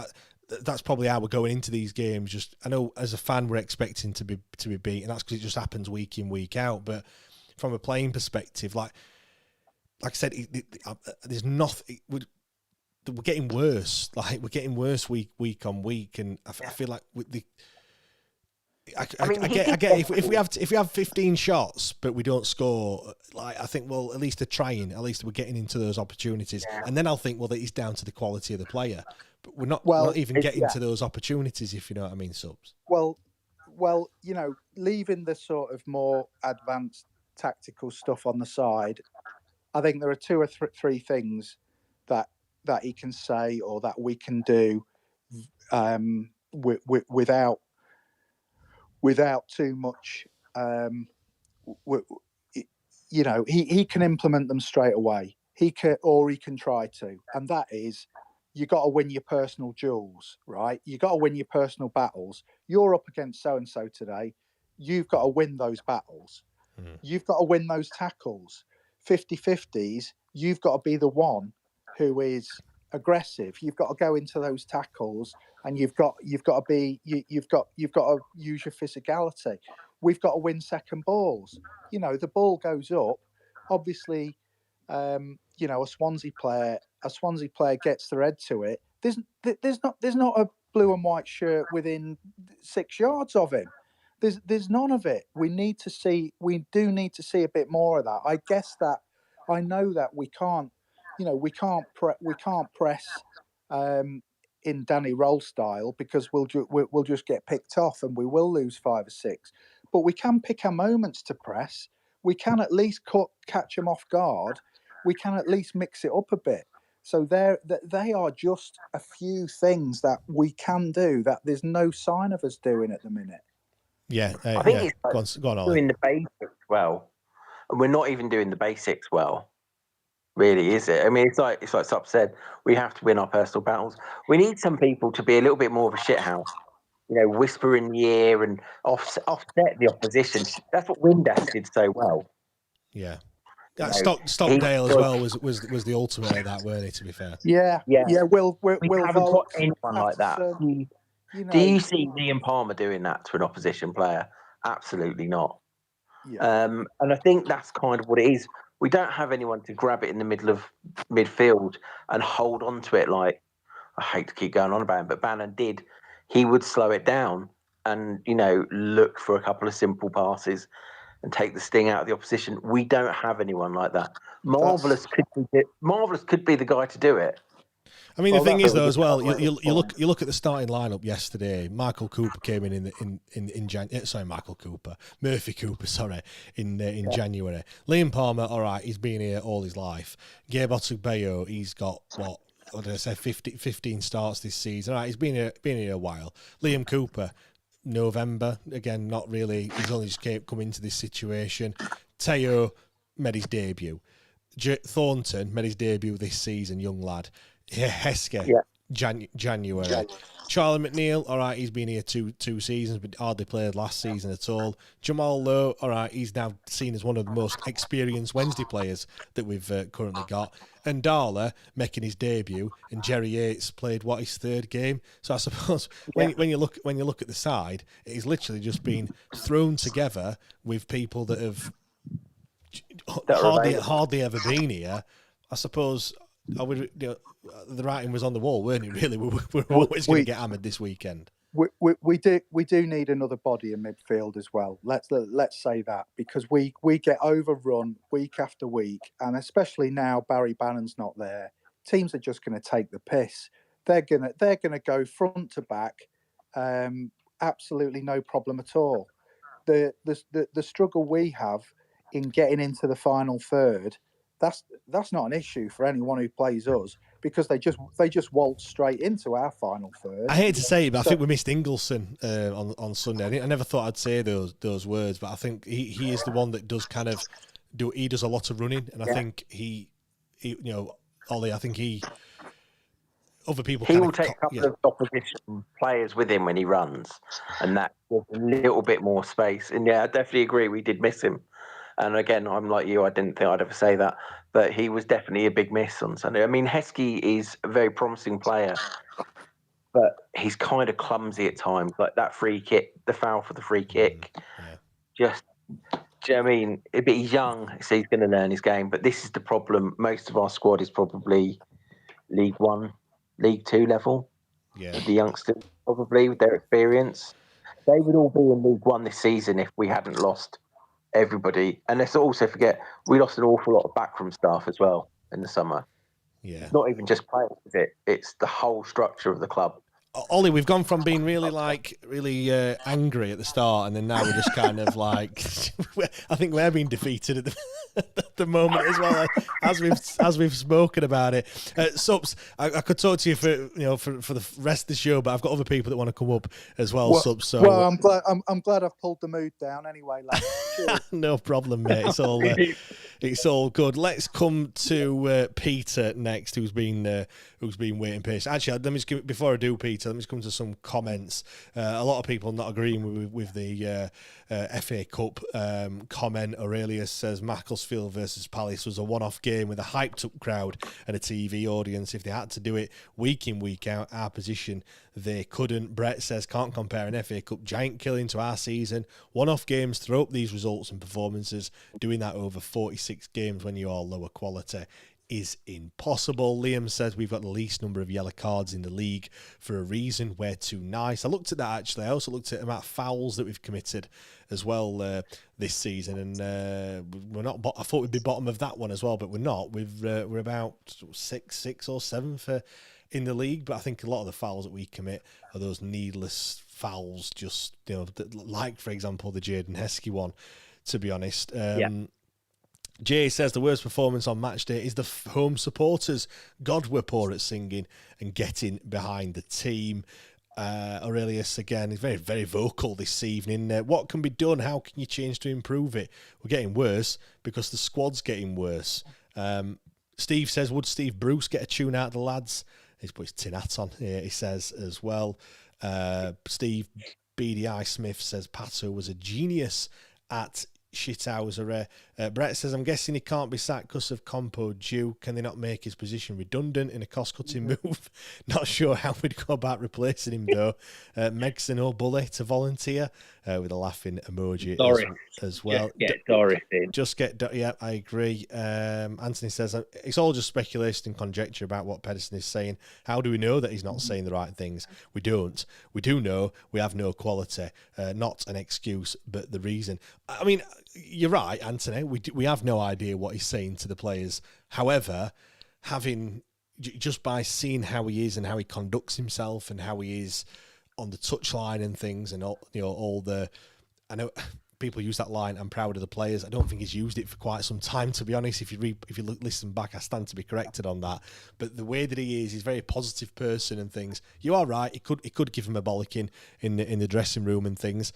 that's probably how we're going into these games. Just, I know as a fan we're expecting to be beaten. That's because it just happens week in, week out. But from a playing perspective, like I said, there's nothing. We're getting worse. Like, we're getting worse week on week, and I feel like with the. I get if we have 15 shots but we don't score, like, I think, well, at least they're trying, at least we're getting into those opportunities, and then I'll think, well, that is down to the quality of the player, but we're not even getting to those opportunities, if you know what I mean, Subs. Well, leaving the sort of more advanced tactical stuff on the side, I think there are two or three things that he can say or that we can do without too much. He can implement them straight away. He can try to, and that is, you got to win your personal duels, right? You got to win your personal battles. You're up against so and so today. You've got to win those battles. You've got to win those tackles. 50-50s. You've got to be the one who is aggressive. You've got to go into those tackles, and you've got to use your physicality. We've got to win second balls. The ball goes up. Obviously, a Swansea player gets their head to it. There's not a blue and white shirt within 6 yards of him. There's none of it. We do need to see a bit more of that. I guess that I know that we can't press in Danny Roll style, because we'll just get picked off and we will lose 5 or 6. But we can pick our moments to press. We can at least catch them off guard. We can at least mix it up a bit. So they are just a few things that we can do that there's no sign of us doing at the minute. Yeah, I think it's like go on, doing the basics well, and we're not even doing the basics well. Really, is it? I mean, it's like Sup said, we have to win our personal battles. We need some people to be a little bit more of a shithouse, whisper in the ear and offset the opposition. That's what Windass did so well. Yeah. Stockdale as well was the ultimate at that, weren't he, to be fair? Yeah. Will haven't got anyone like that. Do you see Liam Palmer doing that to an opposition player? Absolutely not. Yeah. And I think that's kind of what it is. We don't have anyone to grab it in the middle of midfield and hold on to it. Like, I hate to keep going on about him, but Bannon did. He would slow it down and look for a couple of simple passes and take the sting out of the opposition. We don't have anyone like that. Marvelous could be the guy to do it. I mean, the thing is though, as well, you look at the starting lineup yesterday. Michael Cooper came in January. Sorry, Murphy Cooper. Sorry, in January. Liam Palmer, all right, he's been here all his life. Gabe Otubeyo, he's got what did I say, 15 starts this season. All right, he's been here a while. Liam Cooper, November again, not really. He's only just come into this situation. Teo made his debut. Thornton made his debut this season, young lad. Heskey, January. Charlie McNeil, all right, he's been here two seasons, but hardly played last season at all. Jamal Lowe, all right, he's now seen as one of the most experienced Wednesday players that we've currently got. And Darla making his debut, and Jerry Yates played his third game. So I suppose when you look at the side, it's literally just been thrown together with people that have hardly ever been here. I suppose the writing was on the wall, weren't it? Really, we're always going to get hammered this weekend. We do need another body in midfield as well. Let's say that, because we get overrun week after week, and especially now Barry Bannon's not there. Teams are just going to take the piss. They're gonna go front to back, absolutely no problem at all. The struggle we have in getting into the final third, that's not an issue for anyone who plays us, because they just waltz straight into our final third. I hate to say it, but I think we missed Ingleson on Sunday. I never thought I'd say those words, but I think he is the one that does kind of he does a lot of running, and I think he Ollie, I think other people. He will take a couple of opposition players with him when he runs, and that gives a little bit more space. And I definitely agree, we did miss him. And again, I'm like you, I didn't think I'd ever say that, but he was definitely a big miss on Sunday. I mean, Heskey is a very promising player, but he's kind of clumsy at times. Like that free kick, the foul for the free kick, just, do you know what I mean? But he's young, so he's going to learn his game. But this is the problem. Most of our squad is probably League 1, League 2 level. Yeah. The youngsters, probably, with their experience. They would all be in League 1 this season if we hadn't lost everybody. And let's also forget, we lost an awful lot of backroom staff as well in the summer. Yeah. It's not even just players, is it? It's the whole structure of the club. Ollie, we've gone from being really angry at the start, and then now we're just kind of like, I think we're being defeated at the moment as well, as we've spoken about it. Sups, I could talk to you for the rest of the show, but I've got other people that want to come up as well. Sups, so I'm glad I've pulled the mood down anyway, lads. No problem, mate. It's all good. Let's come to Peter next, who's been waiting patiently. Actually, before I do Peter, let me just come to some comments. A lot of people not agreeing with the FA Cup comment. Aurelius says Macclesfield versus Palace was a one-off game with a hyped-up crowd and a TV audience. If they had to do it week in, week out, our position, they couldn't. Brett says can't compare an FA Cup giant killing to our season. One-off games throw up these results and performances. Doing that over 46 games when you are lower quality is impossible. Liam says we've got the least number of yellow cards in the league for a reason. We're too nice. I looked at that actually. I also looked at the amount of fouls that we've committed as well this season, and we're not. I thought we'd be bottom of that one as well, but we're not. We're about six or seventh in the league. But I think a lot of the fouls that we commit are those needless fouls. Just like for example the Jaden Heskey one. To be honest. Jay says the worst performance on match day is the home supporters. God, we're poor at singing and getting behind the team. Aurelius, again, is very, very vocal this evening. What can be done? How can you change to improve it? We're getting worse because the squad's getting worse. Steve says, would Steve Bruce get a tune out of the lads? He's put his tin hat on, he says as well. Steve BDI Smith says Pato was a genius at Shithouser. Brett says, I'm guessing he can't be sacked because of Compo due. Can they not make his position redundant in a cost-cutting move? Not sure how we'd go about replacing him, though. Megson or Bully to volunteer. with a laughing emoji as well. Get Doris in. Just get, yeah, I agree. Anthony says it's all just speculation and conjecture about what Pedersen is saying. How do we know that he's not saying the right things? We don't. We do know we have no quality. Not an excuse, but the reason. I mean, you're right, Anthony. We have no idea what he's saying to the players. However, just by seeing how he is and how he conducts himself and how he is on the touchline and things, and all the, I know people use that line, I'm proud of the players. I don't think he's used it for quite some time, to be honest. If you listen back, I stand to be corrected on that. But the way that he is, he's a very positive person and things. You are right. It could give him a bollocking in the dressing room and things.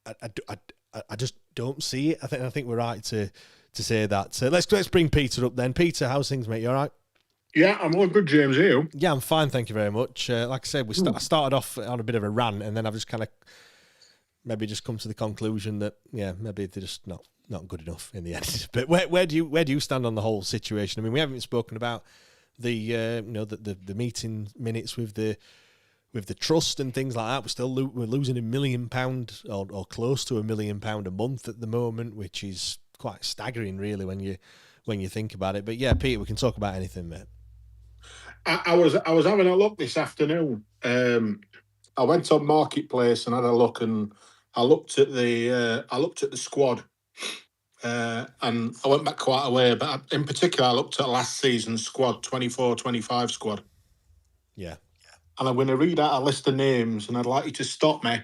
I just don't see it. I think we're right to say that. So let's bring Peter up then. Peter, how's things, mate? You all right? Yeah, I'm all good, James. You? Yeah, I'm fine. Thank you very much. Like I said, I started off on a bit of a rant, and then I've just kind of maybe just come to the conclusion that maybe they're just not good enough in the end. But where do you stand on the whole situation? I mean, we haven't spoken about the the meeting minutes with the trust and things like that. We're losing £1 million or close to £1 million a month at the moment, which is quite staggering, really, when you think about it. But yeah, Peter, we can talk about anything, mate. I was having a look this afternoon. I went on Marketplace and had a look, and I looked at the squad, and I went back quite a way. But in particular, I looked at last season's squad, 24-25 squad. Yeah. And I'm going to read out a list of names, and I'd like you to stop me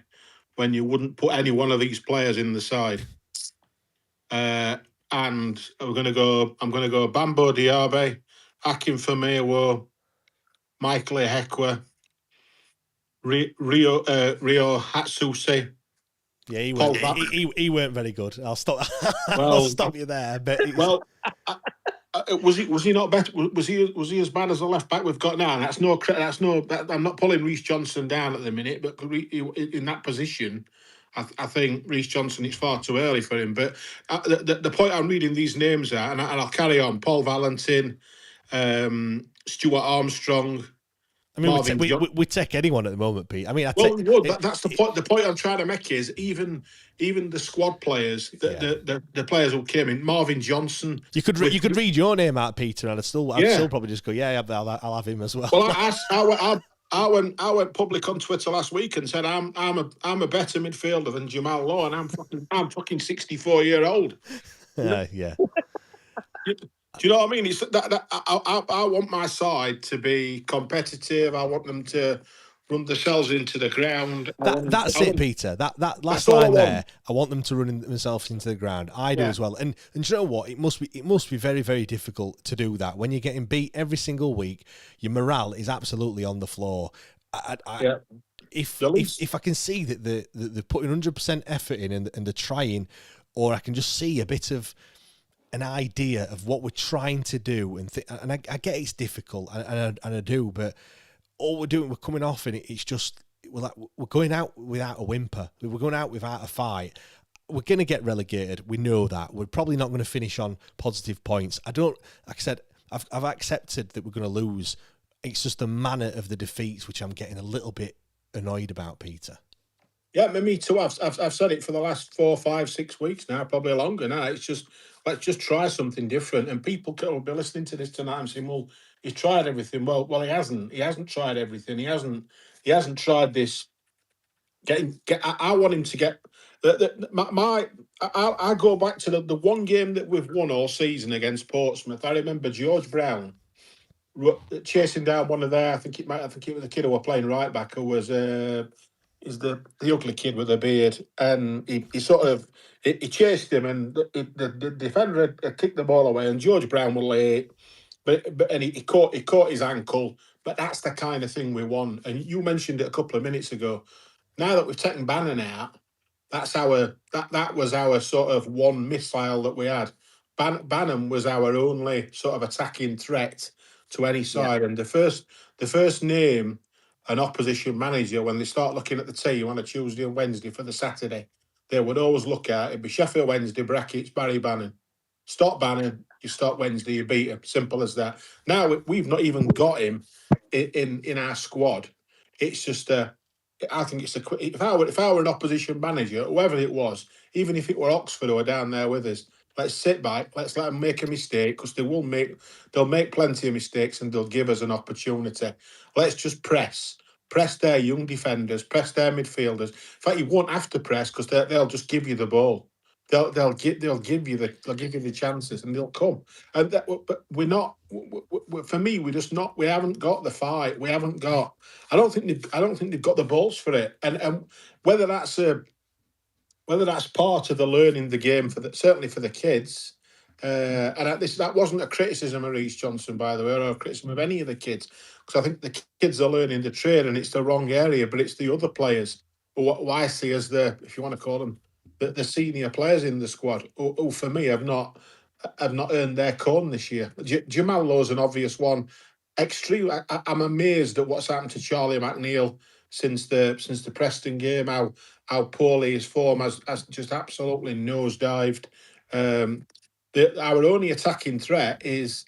when you wouldn't put any one of these players in the side. And I'm going to go Bambo Diaby, Akin Famewo, Michael Ehekwe, Rio Hatsuse. Yeah, he weren't very good. I'll stop. Well, I'll stop you there. But was he not better? Was he as bad as the left back we've got now? And I'm not pulling Reece Johnson down at the minute, but in that position, I think Reece Johnson, it's far too early for him. But the point I'm reading these names out, and I'll carry on. Paul Valentin, Stuart Armstrong. I mean, we take anyone at the moment, Pete. I mean, that's the point. The point I'm trying to make is even the squad players, the players who came in, Marvin Johnson. You could read your name out, Peter, and I'd still probably just go, I'll have him as well. Well, I went public on Twitter last week and said I'm a better midfielder than Jamal Law, and I'm fucking 64-year-old. Yeah. Do you know what I mean? It's that I want my side to be competitive. I want them to run themselves into the ground. That's it, Peter. That last line there. I want them to run themselves into the ground. I do as well. And do you know what? It must be very, very difficult to do that when you're getting beat every single week. Your morale is absolutely on the floor. If I can see that they're putting 100% effort in and they're trying, or I can just see a bit of an idea of what we're trying to do, and I get it's difficult, and I do, but all we're doing, we're coming off, and it's just we're going out without a whimper. We're going out without a fight. We're going to get relegated. We know that. We're probably not going to finish on positive points. Like I said, I've accepted that we're going to lose. It's just the manner of the defeats which I'm getting a little bit annoyed about, Peter. Yeah, me too. I've said it for the last 4, 5, 6 weeks now, probably longer now. It's just, let's just try something different. And people will be listening to this tonight and saying, well, he's tried everything. Well, he hasn't. He hasn't tried everything. He hasn't tried this. I want him to get I go back to the one game that we've won all season against Portsmouth. I remember George Brown chasing down one of their, I think it was the kid who were playing right back, who was is the ugly kid with the beard, and he chased him, and the defender had kicked the ball away, and George Brown was late, but he caught his ankle. But that's the kind of thing we want. And you mentioned it a couple of minutes ago. Now that we've taken Bannon out, that was our sort of one missile that we had. Bannon was our only sort of attacking threat to any side, and the first name an opposition manager, when they start looking at the team on a Tuesday and Wednesday for the Saturday, they would always look at it'd be Sheffield Wednesday brackets Barry Bannon. Stop Bannon, you start Wednesday, you beat him. Simple as that. Now we've not even got him in our squad. It's just I think it's if I were an opposition manager, whoever it was, even if it were Oxford who are down there with us, let's sit back, let's let them make a mistake, because they'll make plenty of mistakes, and they'll give us an opportunity. Let's just press their young defenders, press their midfielders. In fact, you won't have to press, because they'll just give you the ball. They'll give you the chances, and they'll come. And but we're not. For me, we're just not. We haven't got the fight. We haven't got. I don't think they've got the balls for it. And whether that's part of the learning the game certainly for the kids. That wasn't a criticism of Reece Johnson, by the way, or a criticism of any of the kids, because I think the kids are learning the trade, and it's the wrong area. But it's the other players who I see as if you want to call them, the senior players in the squad, who for me have not earned their corn this year. Jamal Lowe's an obvious one. Extremely, I'm amazed at what's happened to Charlie McNeil since the Preston game. How poorly his form has just absolutely nosedived. Our only attacking threat is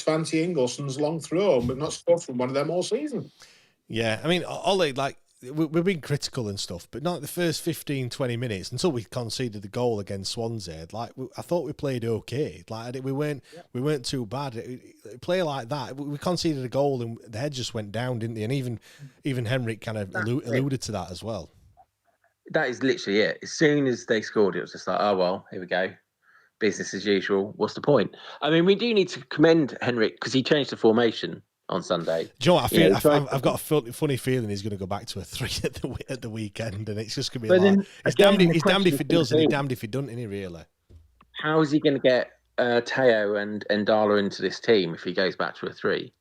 Fanti Ingleson's long throw, and we've not scored from one of them all season. Yeah, I mean, Ollie, like, we're being critical and stuff, but not the first 15, 20 minutes until we conceded the goal against Swansea. Like, I thought we played okay. Like, we weren't too bad. Play like that, we conceded a goal and the head just went down, didn't they? And even Henrik kind of alluded to that as well. That is literally it. As soon as they scored, it was just like, oh well, here we go. Business as usual. What's the point? I mean, we do need to commend Henrik, because he changed the formation on Sunday. Do you know what? I've got a funny feeling he's going to go back to a 3 at the weekend, and it's just going to be like, he's damned if he does, and he's damned if he doesn't, isn't he, really? How is he going to get Teo and Ndala into this team if he goes back to a 3?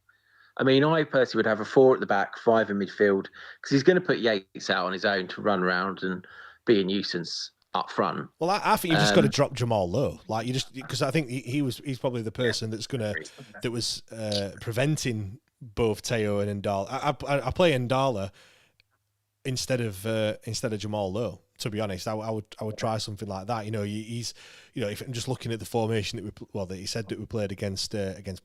I mean, I personally would have a 4 at the back, 5 in midfield, because he's going to put Yates out on his own to run around and be a nuisance up front. Well, I think you've just got to drop Jamal Lowe, like, you just, because I think he's probably the person that was preventing both Teo and Ndala. I play Ndala instead of Jamal Lowe. To be honest, I would try something like that. You know, he's, you know, if I'm just looking at the formation that he said that we played against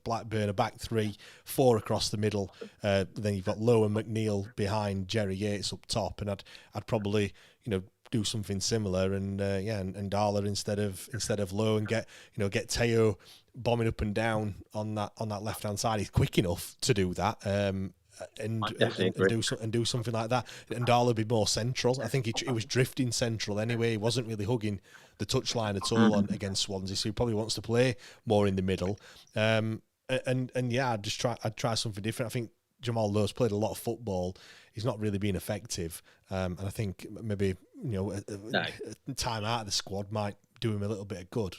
Blackburn, a back 3, 4 across the middle. Then you've got Lowe and McNeil behind Jerry Yates up top, and I'd probably, you know, do something similar, and Ndala instead of Lowe, and get Teo bombing up and down on that left hand side. He's quick enough to do that. And do something like that. And Ndala would be more central. I think he was drifting central anyway. He wasn't really hugging the touchline at all against Swansea, so he probably wants to play more in the middle. And yeah, I'd try something different. I think Jamal Lowe's played a lot of football. He's not really been effective, and I think maybe, you know, a time out of the squad might do him a little bit of good.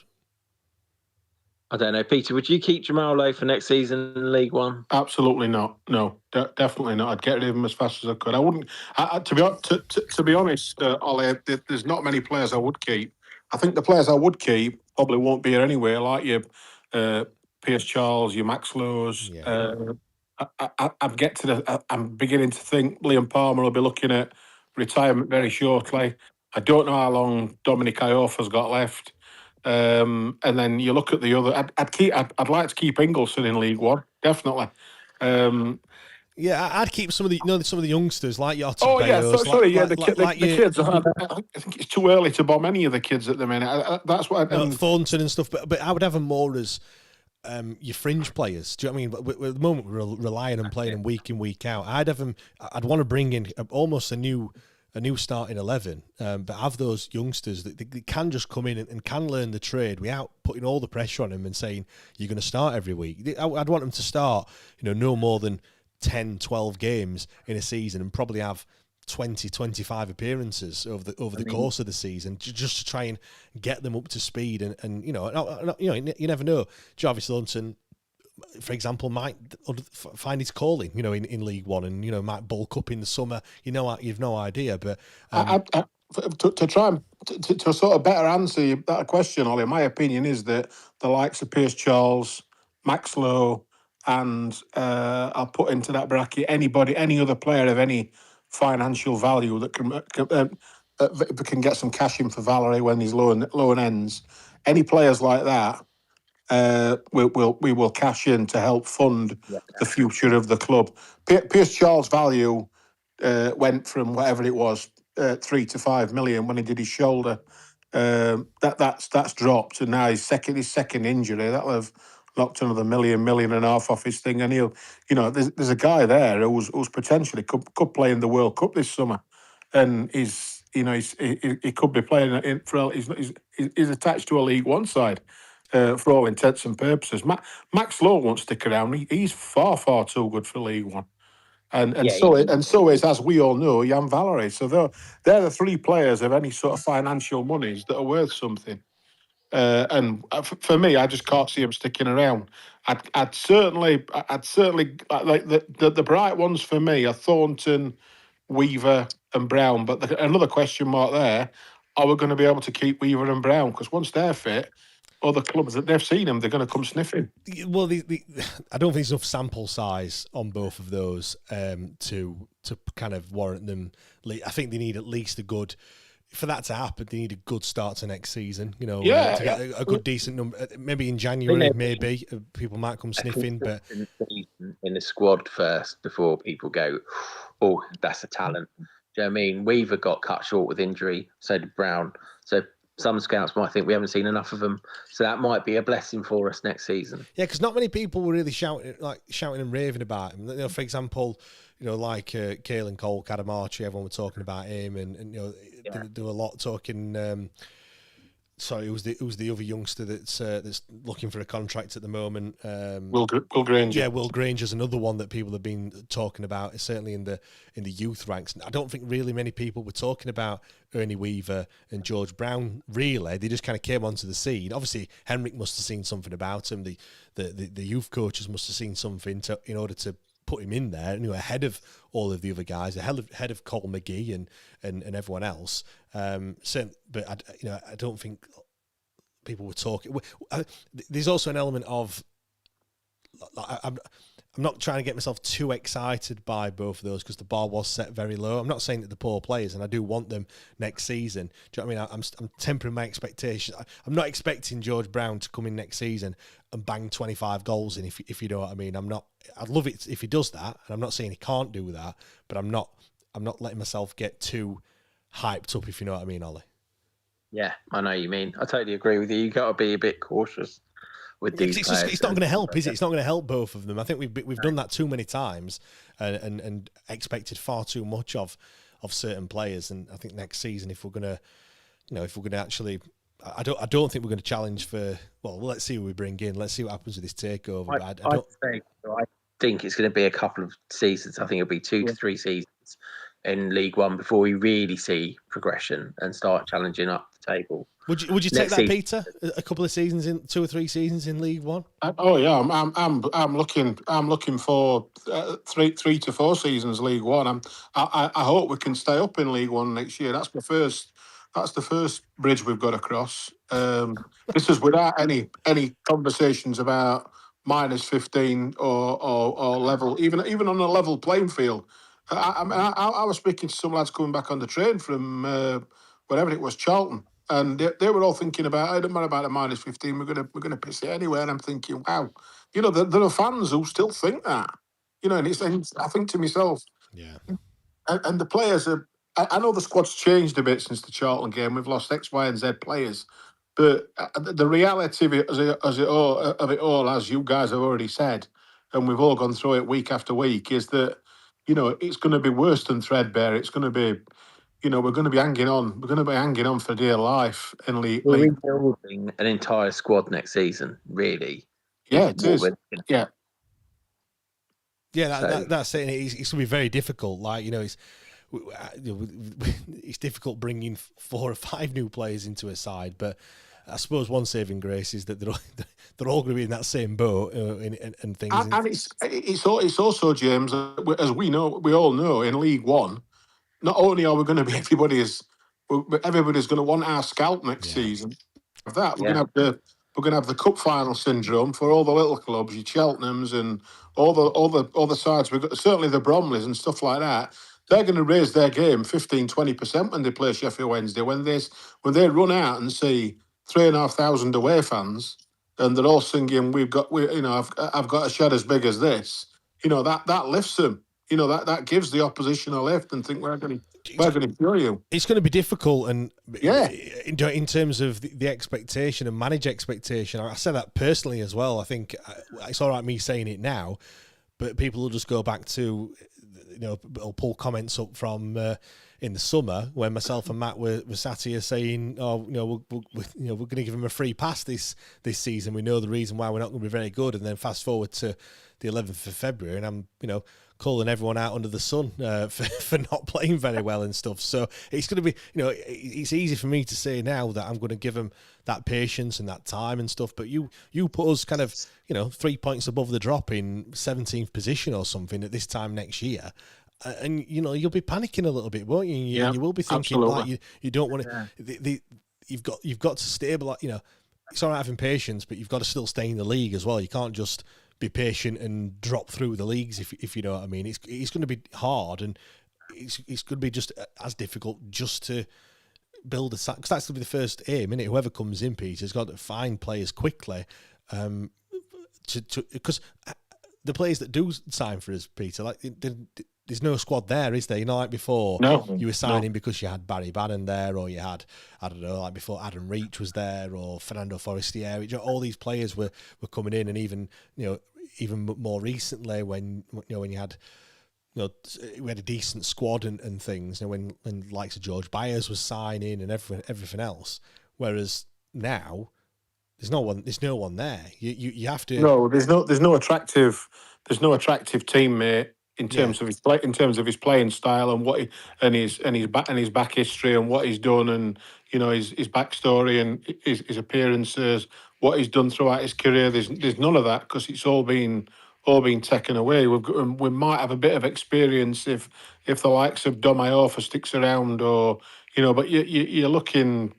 I don't know, Peter. Would you keep Jamal Lowe for next season in League One? Absolutely not. No, definitely not. I'd get rid of him as fast as I could. I wouldn't. To be honest, Ollie, there's not many players I would keep. I think the players I would keep probably won't be here anyway, like your Pierce Charles, your Max Lowe's. Yeah. I'm beginning to think Liam Palmer will be looking at retirement very shortly. I don't know how long Dominic Iorfa's got left. And then you look at the other. I'd like to keep Ingleson in League One, definitely. Yeah, I'd keep some of the youngsters like your. The kids. I think it's too early to bomb any of the kids at the minute. That's what. Thornton and stuff, but I would have them more as your fringe players. Do you know what I mean? But at the moment, we're relying on playing them week in, week out. I'd want to bring in almost a new starting 11, but have those youngsters that they can just come in and can learn the trade without putting all the pressure on them and saying you're going to start every week. I'd want them to start, no more than 10, 12 games in a season, and probably have 20, 25 appearances over the course of the season, just to try and get them up to speed. And you never know. Jarvis Thornton, for example, might find his calling, in League One, and might bulk up in the summer. You've no idea. But to try and to sort of better answer that question, Ollie, my opinion is that the likes of Pierce Charles, Max Lowe, and I'll put into that bracket any other player of any financial value that can get some cash in for Valerie when he's low and ends. Any players like that, we will cash in to help fund the future of the club. Pierce Charles' value went from whatever it was, 3 to 5 million when he did his shoulder. That's dropped, and now his second injury that'll have knocked another million and a half off his thing, and he'll, there's a guy there who's potentially could play in the World Cup this summer, and he could be playing he's attached to a League One side. For all intents and purposes, Max Lowe won't stick around. He's far too good for League One. So is, as we all know, Jan Valery. So they're the three players of any sort of financial monies that are worth something. And for me, I just can't see him sticking around. I'd certainly like the bright ones for me are Thornton, Weaver, and Brown. But another question mark there: are we going to be able to keep Weaver and Brown? Because once they're fit, other clubs that they've seen them, they're going to come sniffing. Well, I don't think there's enough sample size on both of those to kind of warrant them. I think they need at least a good. For that to happen, they need a good start to next season. To get a good, decent number. Maybe in January, maybe people might come sniffing. But in the squad first before people go, oh, that's a talent. Do you know what I mean? Weaver got cut short with injury, so did Brown. So some scouts might think we haven't seen enough of them. So that might be a blessing for us next season. Yeah, because not many people were really shouting and raving about him. For example, like Caelan Cole, Cadamarchi, everyone was talking about him, and there were a lot talking. Sorry, it was the other youngster that's looking for a contract at the moment. Will Granger. Yeah, Will Granger's another one that people have been talking about, certainly in the youth ranks. I don't think really many people were talking about Ernie Weaver and George Brown. Really, they just kind of came onto the scene. Obviously, Henrik must have seen something about him. The youth coaches must have seen something in order to put him in there, ahead of all of the other guys, ahead of Cole McGee and everyone else. But I don't think people were talking. There's also an element of I'm not trying to get myself too excited by both of those because the bar was set very low. I'm not saying that the poor players, and I do want them next season. Do you know what I mean? I'm tempering my expectations. I'm not expecting George Brown to come in next season and bang 25 goals in, if you know what I mean. I'd love it if he does that, and I'm not saying he can't do that, but I'm not letting myself get too hyped up, if you know what I mean, Ollie. Yeah, I know what you mean. I totally agree with you. You got to be a bit cautious with these players. It's not going to help, is it? It's not going to help both of them. I think we've done that too many times and expected far too much of certain players. And I think next season, if we're going to actually, I don't think we're going to challenge for. Well, let's see who we bring in. Let's see what happens with this takeover. I think it's going to be a couple of seasons. I think it'll be 2 to 3 seasons in League One before we really see progression and start challenging up the table. Would you take that, Peter? A couple of seasons in 2 or 3 seasons in League One? I'm looking for 3 to 4 seasons League One. I hope we can stay up in League One next year. That's the first bridge we've got to cross. This is without any conversations about minus 15 or level, even on a level playing field. I was speaking to some lads coming back on the train from wherever it was, Charlton, and they were all thinking about, it doesn't matter about a minus 15, we're gonna piss it anyway. And I'm thinking, wow, there are fans who still think that, and I think to myself, yeah, and the players are. I know the squad's changed a bit since the Charlton game. We've lost X, Y, and Z players, but the reality of it all, as you guys have already said, and we've all gone through it week after week, is that it's going to be worse than threadbare. It's going to be, we're going to be hanging on. We're going to be hanging on for dear life in League. We're rebuilding an entire squad next season, really. Yeah, it is. Yeah. Yeah, that's it. It's going to be very difficult. It's difficult bringing 4 or 5 new players into a side, but I suppose one saving grace is that they're all going to be in that same boat and things. And it's also, James, as we all know, in League One, not only are we going to be everybody's going to want our scalp next season. Of that, we're going to have the cup final syndrome for all the little clubs, your Cheltenhams and all the sides. We've got certainly the Bromleys and stuff like that. They're going to raise their game 15-20% when they play Sheffield Wednesday. When they run out and see 3,500 away fans, and they're all singing, I've got a shed as big as this. That lifts them. you know, that gives the opposition a lift and think we're going to cure you. It's going to be difficult, and Yeah, in terms of the expectation and manage expectation, I said that personally as well. I think it's all right me saying it now, but people will just go back to, you know, or pull comments up from in the summer when myself and Matt were sat here saying, oh, you know, we're going to give him a free pass this season. We know the reason why we're not going to be very good, and then fast forward to the 11th of February, and I'm, you know, calling everyone out under the sun for not playing very well and stuff. So it's going to be, you know, it's easy for me to say now that I'm going to give them that patience and that time and stuff. But you put us kind of, you know, 3 points above the drop in 17th position or something at this time next year. And, you know, you'll be panicking a little bit, won't you? You will be thinking, like, you don't want to, you've got to stabilize, you know, it's all right having patience, but you've got to still stay in the league as well. You can't just be patient and drop through the leagues, if you know what I mean. It's going to be hard, and it's going to be just as difficult just to build a side, because that's going to be the first aim, isn't it? Whoever comes in, Peter's got to find players quickly, because the players that do sign for us, Peter, like there's no squad there, is there? You know, like before, you were signing because you had Barry Bannon there, or you had, I don't know, like before Adam Reach was there, or Fernando Forestieri. You know, all these players were coming in, and even, you know, even more recently when you had, you know, we had a decent squad and things, you know, when the likes of George Byers was signing and everything else. Whereas now there's no one there. You have to. No, there's no attractive teammate in terms of his play, in terms of his playing style and what his back history and what he's done, and, you know, his backstory and his appearances, what he's done throughout his career. There's none of that, because it's all been taken away. We might have a bit of experience if the likes of Dom Iorfa sticks around, or, you know, but you're looking.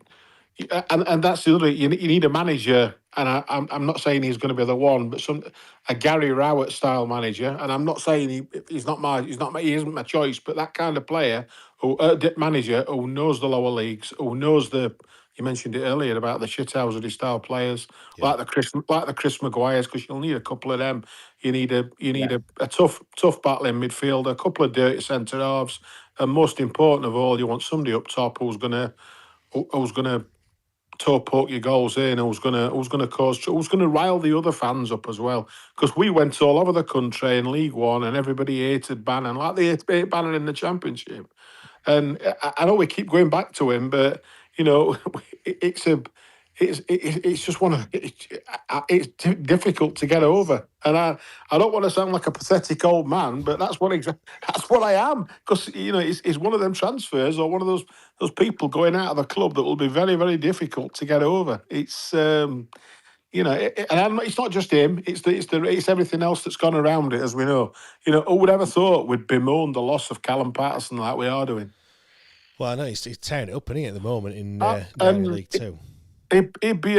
And that's the other. You need a manager, and I'm not saying he's going to be the one, but a Gary Rowett style manager. And I'm not saying he isn't my choice, but that kind of player, manager who knows the lower leagues, who knows you mentioned it earlier about the shithousery style players, like the Chris Maguires, because you'll need a couple of them. You need a tough battling midfielder, a couple of dirty centre halves, and most important of all, you want somebody up top who's gonna toe poke your goals in, who's gonna rile the other fans up as well. Because we went all over the country in League One, and everybody hated Bannon, like they hate Bannon in the Championship. And I know we keep going back to him, but, you know, it's just it's difficult to get over. And I don't want to sound like a pathetic old man, but that's what I am. Because, you know, it's one of them transfers, or one of those people going out of the club that will be very, very difficult to get over. It's you know, it's not just him. It's everything else that's gone around it, as we know. You know, who would ever thought we'd bemoan the loss of Callum Patterson like we are doing? Well, I know he's tearing it up, isn't he, at the moment in Premier League 2. It'd be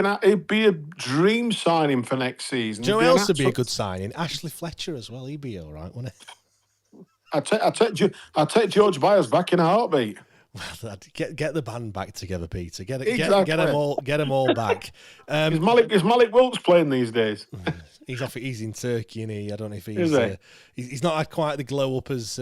a dream signing for next season. Do you know who else would be a good signing? Ashley Fletcher as well. He'd be all right, wouldn't he? I'd take George Byers back in a heartbeat. Well, get the band back together, Peter. Get them all back. Is Malik Wilkes playing these days? He's in Turkey, isn't he? I don't know if he's not had quite the glow up as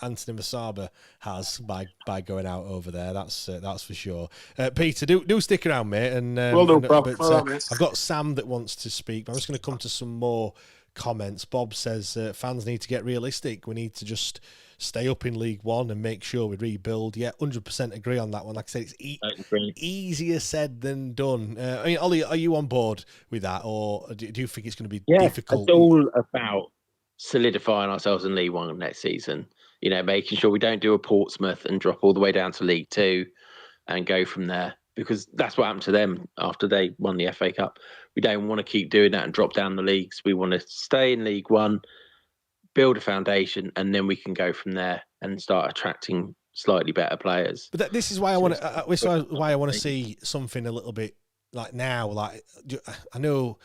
Anthony Masaba has by going out over there. That's for sure. Peter, do stick around, mate. And I've got Sam that wants to speak. I'm just going to come to some more comments. Bob says fans need to get realistic. We need to just stay up in League One and make sure we rebuild. Yeah, 100% agree on that one. Like I said, it's easier said than done. I mean, Ollie, are you on board with that, or do you think it's going to be difficult? It's all about solidifying ourselves in League One next season. You know, making sure we don't do a Portsmouth and drop all the way down to League Two and go from there, because that's what happened to them after they won the FA Cup. We don't want to keep doing that and drop down the leagues. We want to stay in League One, build a foundation, and then we can go from there and start attracting slightly better players. But this is why I want to. This is why I want to see something a little bit like now. Like, I know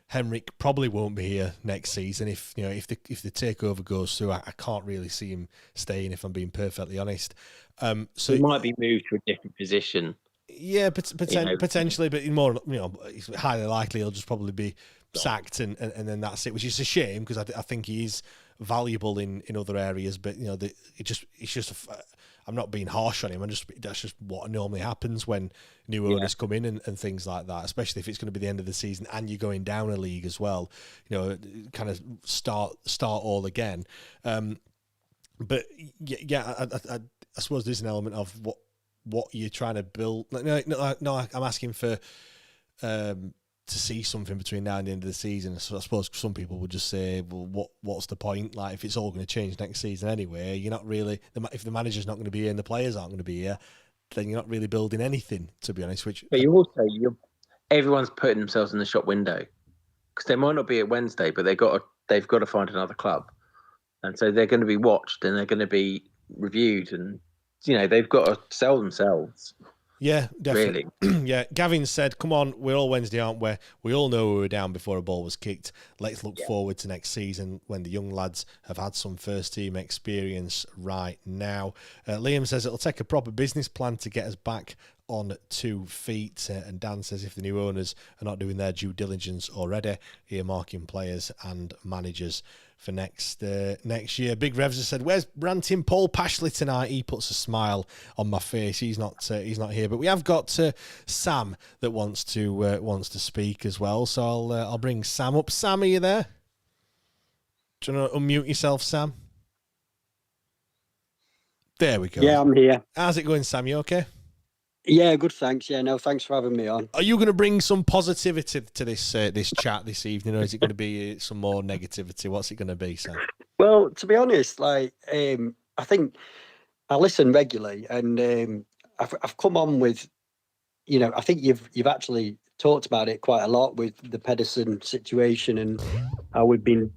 Henrik probably won't be here next season. If the takeover goes through, I can't really see him staying, if I'm being perfectly honest. So he might be moved to a different position. Yeah, potentially, but more, it's highly likely he'll just probably be sacked and then that's it, which is a shame, because I think he is valuable in other areas, but it's just I'm not being harsh on him. That's just what normally happens when new owners come in and things like that, especially if it's going to be the end of the season and you're going down a league as well. Kind of start all again. But I suppose there's an element of what you're trying to build. No, I'm asking for to see something between now and the end of the season. So I suppose some people would just say, well, what's the point? Like, if it's all going to change next season anyway, you're not really, if the manager's not going to be here and the players aren't going to be here, then you're not really building anything, to be honest. But you also, everyone's putting themselves in the shop window because they might not be at Wednesday, but they've got to find another club, and so they're going to be watched and they're going to be reviewed, and they've got to sell themselves. Yeah, definitely. Really? Yeah, Gavin said, come on, we're all Wednesday, aren't we? We all know we were down before a ball was kicked. Let's look forward to next season when the young lads have had some first-team experience right now. Liam says it'll take a proper business plan to get us back on 2 feet. And Dan says if the new owners are not doing their due diligence already, earmarking players and managers for next year. Big Revs has said, "Where's ranting Paul Pashley tonight?" He puts a smile on my face. He's not here, but we have got Sam that wants to speak as well. So I'll bring Sam up. Sam, are you there? Do you want to unmute yourself, Sam? There we go. Yeah, I'm here. How's it going, Sam? You okay? Yeah, good, thanks. Yeah, no, thanks for having me on. Are you going to bring some positivity to this chat this evening, or is it going to be some more negativity? What's it going to be, Sam? Well, to be honest, I think I listen regularly, and I've come on with, I think you've actually talked about it quite a lot with the Pedersen situation and how we've been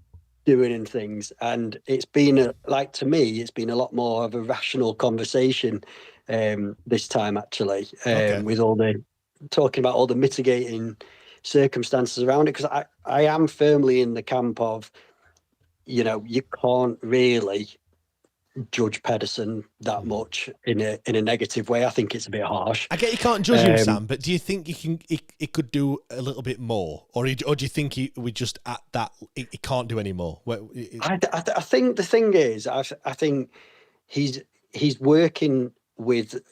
doing and things, and it's been to me, it's been a lot more of a rational conversation this time actually, with all the talking about all the mitigating circumstances around it, because I am firmly in the camp of, you can't really judge Pedersen that much in a negative way. I think it's a bit harsh. I get you can't judge him, Sam, but do you think he could do a little bit more, or do you think we just at that he can't do any more? I think the thing is, I think he's working with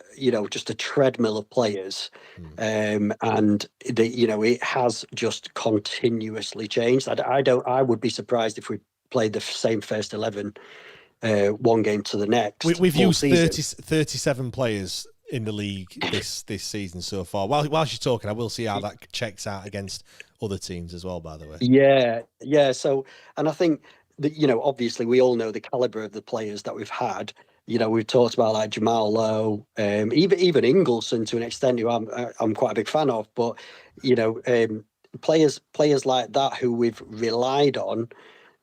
just a treadmill of players, and it has just continuously changed. I would be surprised if we played the same first 11 one game to the next. We've used 37 players in the league this season so far. While you're talking, I will see how that checks out against other teams as well, by the way. Yeah. So, and I think that, obviously we all know the caliber of the players that we've had. We've talked about like Jamal Lowe, even Ingleson to an extent, who I'm quite a big fan of. But players like that who we've relied on,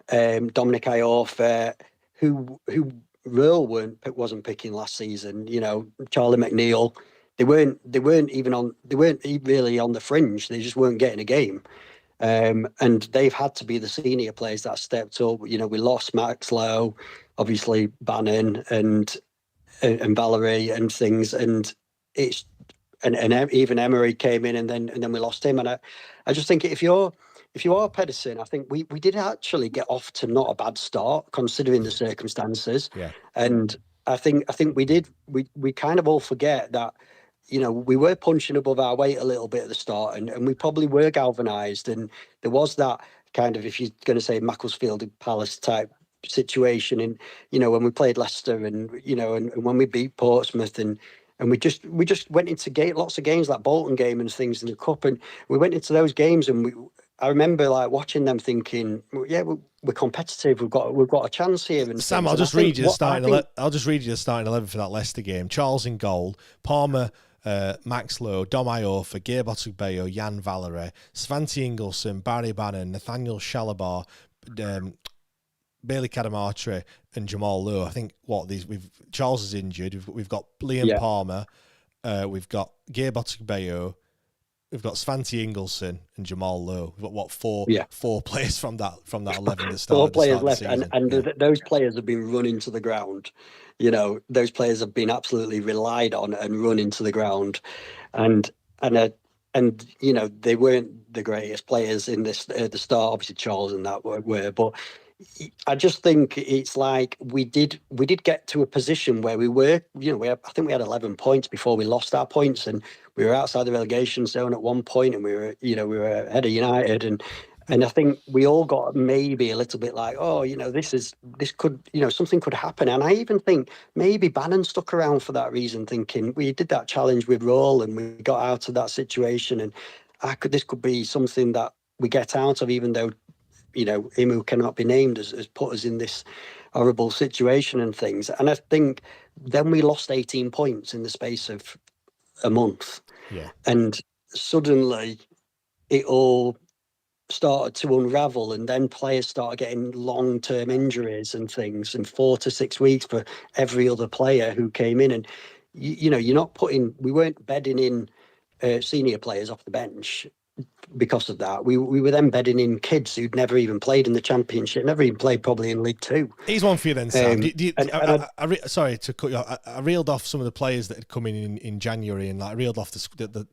Dominic Iorfa, who Real wasn't picking last season. Charlie McNeil, they weren't really on the fringe. They just weren't getting a game. And they've had to be the senior players that stepped up. We lost Max Lowe, obviously Bannon and Valerie and things, and it's and even Emery came in, and then we lost him. And I just think if you are Pedersen, I think we did actually get off to not a bad start considering the circumstances. Yeah. And I think we did. We kind of all forget that. We were punching above our weight a little bit at the start, and we probably were galvanised. And there was that kind of, if you're going to say Macclesfield Palace type situation, and when we played Leicester, and and when we beat Portsmouth, and we just went into lots of games like Bolton game and things in the cup, and we went into those games, and I remember watching them thinking, yeah, we're competitive. We've got a chance here. And Sam, I'll just read you the starting 11 for that Leicester game. Charles in goal, Palmer, Max Lowe, Dom Iorfa, Gearbot Ugbeyo, Jan Valerie, Svante Ingleson, Barry Bannon, Nathaniel Shalabar, Bailey Cadamartre, and Jamal Lowe. I think Charles is injured. We've got Liam Palmer, we've got Gearbot Ugbeyo, we've got Svante Ingleson and Jamal Lowe. We've got four players from that 11 that started. 4 players left, and those players have been run into the ground. Those players have been absolutely relied on and run into the ground, and they weren't the greatest players in this at the start. Obviously, Charles and that were, but I just think it's like we did get to a position where we were, I think we had 11 points before we lost our points, and we were outside the relegation zone at one point, and we were ahead of United, and I think we all got maybe a little bit like, this could, something could happen. And I even think maybe Bannon stuck around for that reason, thinking we did that challenge with Roll and we got out of that situation, and this could be something that we get out of, even though him who cannot be named has put us in this horrible situation and things. And I think then we lost 18 points in the space of a month. Yeah. And suddenly it all started to unravel, and then players started getting long-term injuries and things, and 4 to 6 weeks for every other player who came in. And, we weren't bedding in senior players off the bench. Because of that, we were then bedding in kids who'd never even played in the Championship, never even played probably in League Two. Here's one for you then, Sam. Sorry to cut you off. I reeled off some of the players that had come in January, and I reeled off the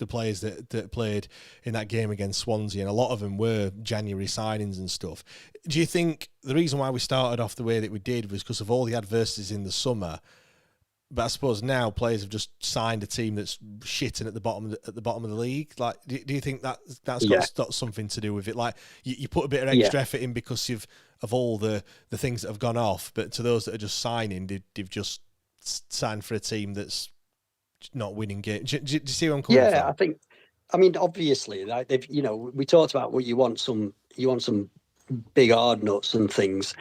players that played in that game against Swansea, and a lot of them were January signings and stuff. Do you think the reason why we started off the way that we did was because of all the adversities in the summer? But I suppose now players have just signed a team that's shitting at the bottom of the league. Like, do you think that's got something to do with it? Like, you put a bit of extra effort in because of all the things that have gone off, but to those that are just signing, they've just signed for a team that's not winning games. Do you see where I'm coming from? I mean, obviously, like we talked about what you want some big hard nuts and things,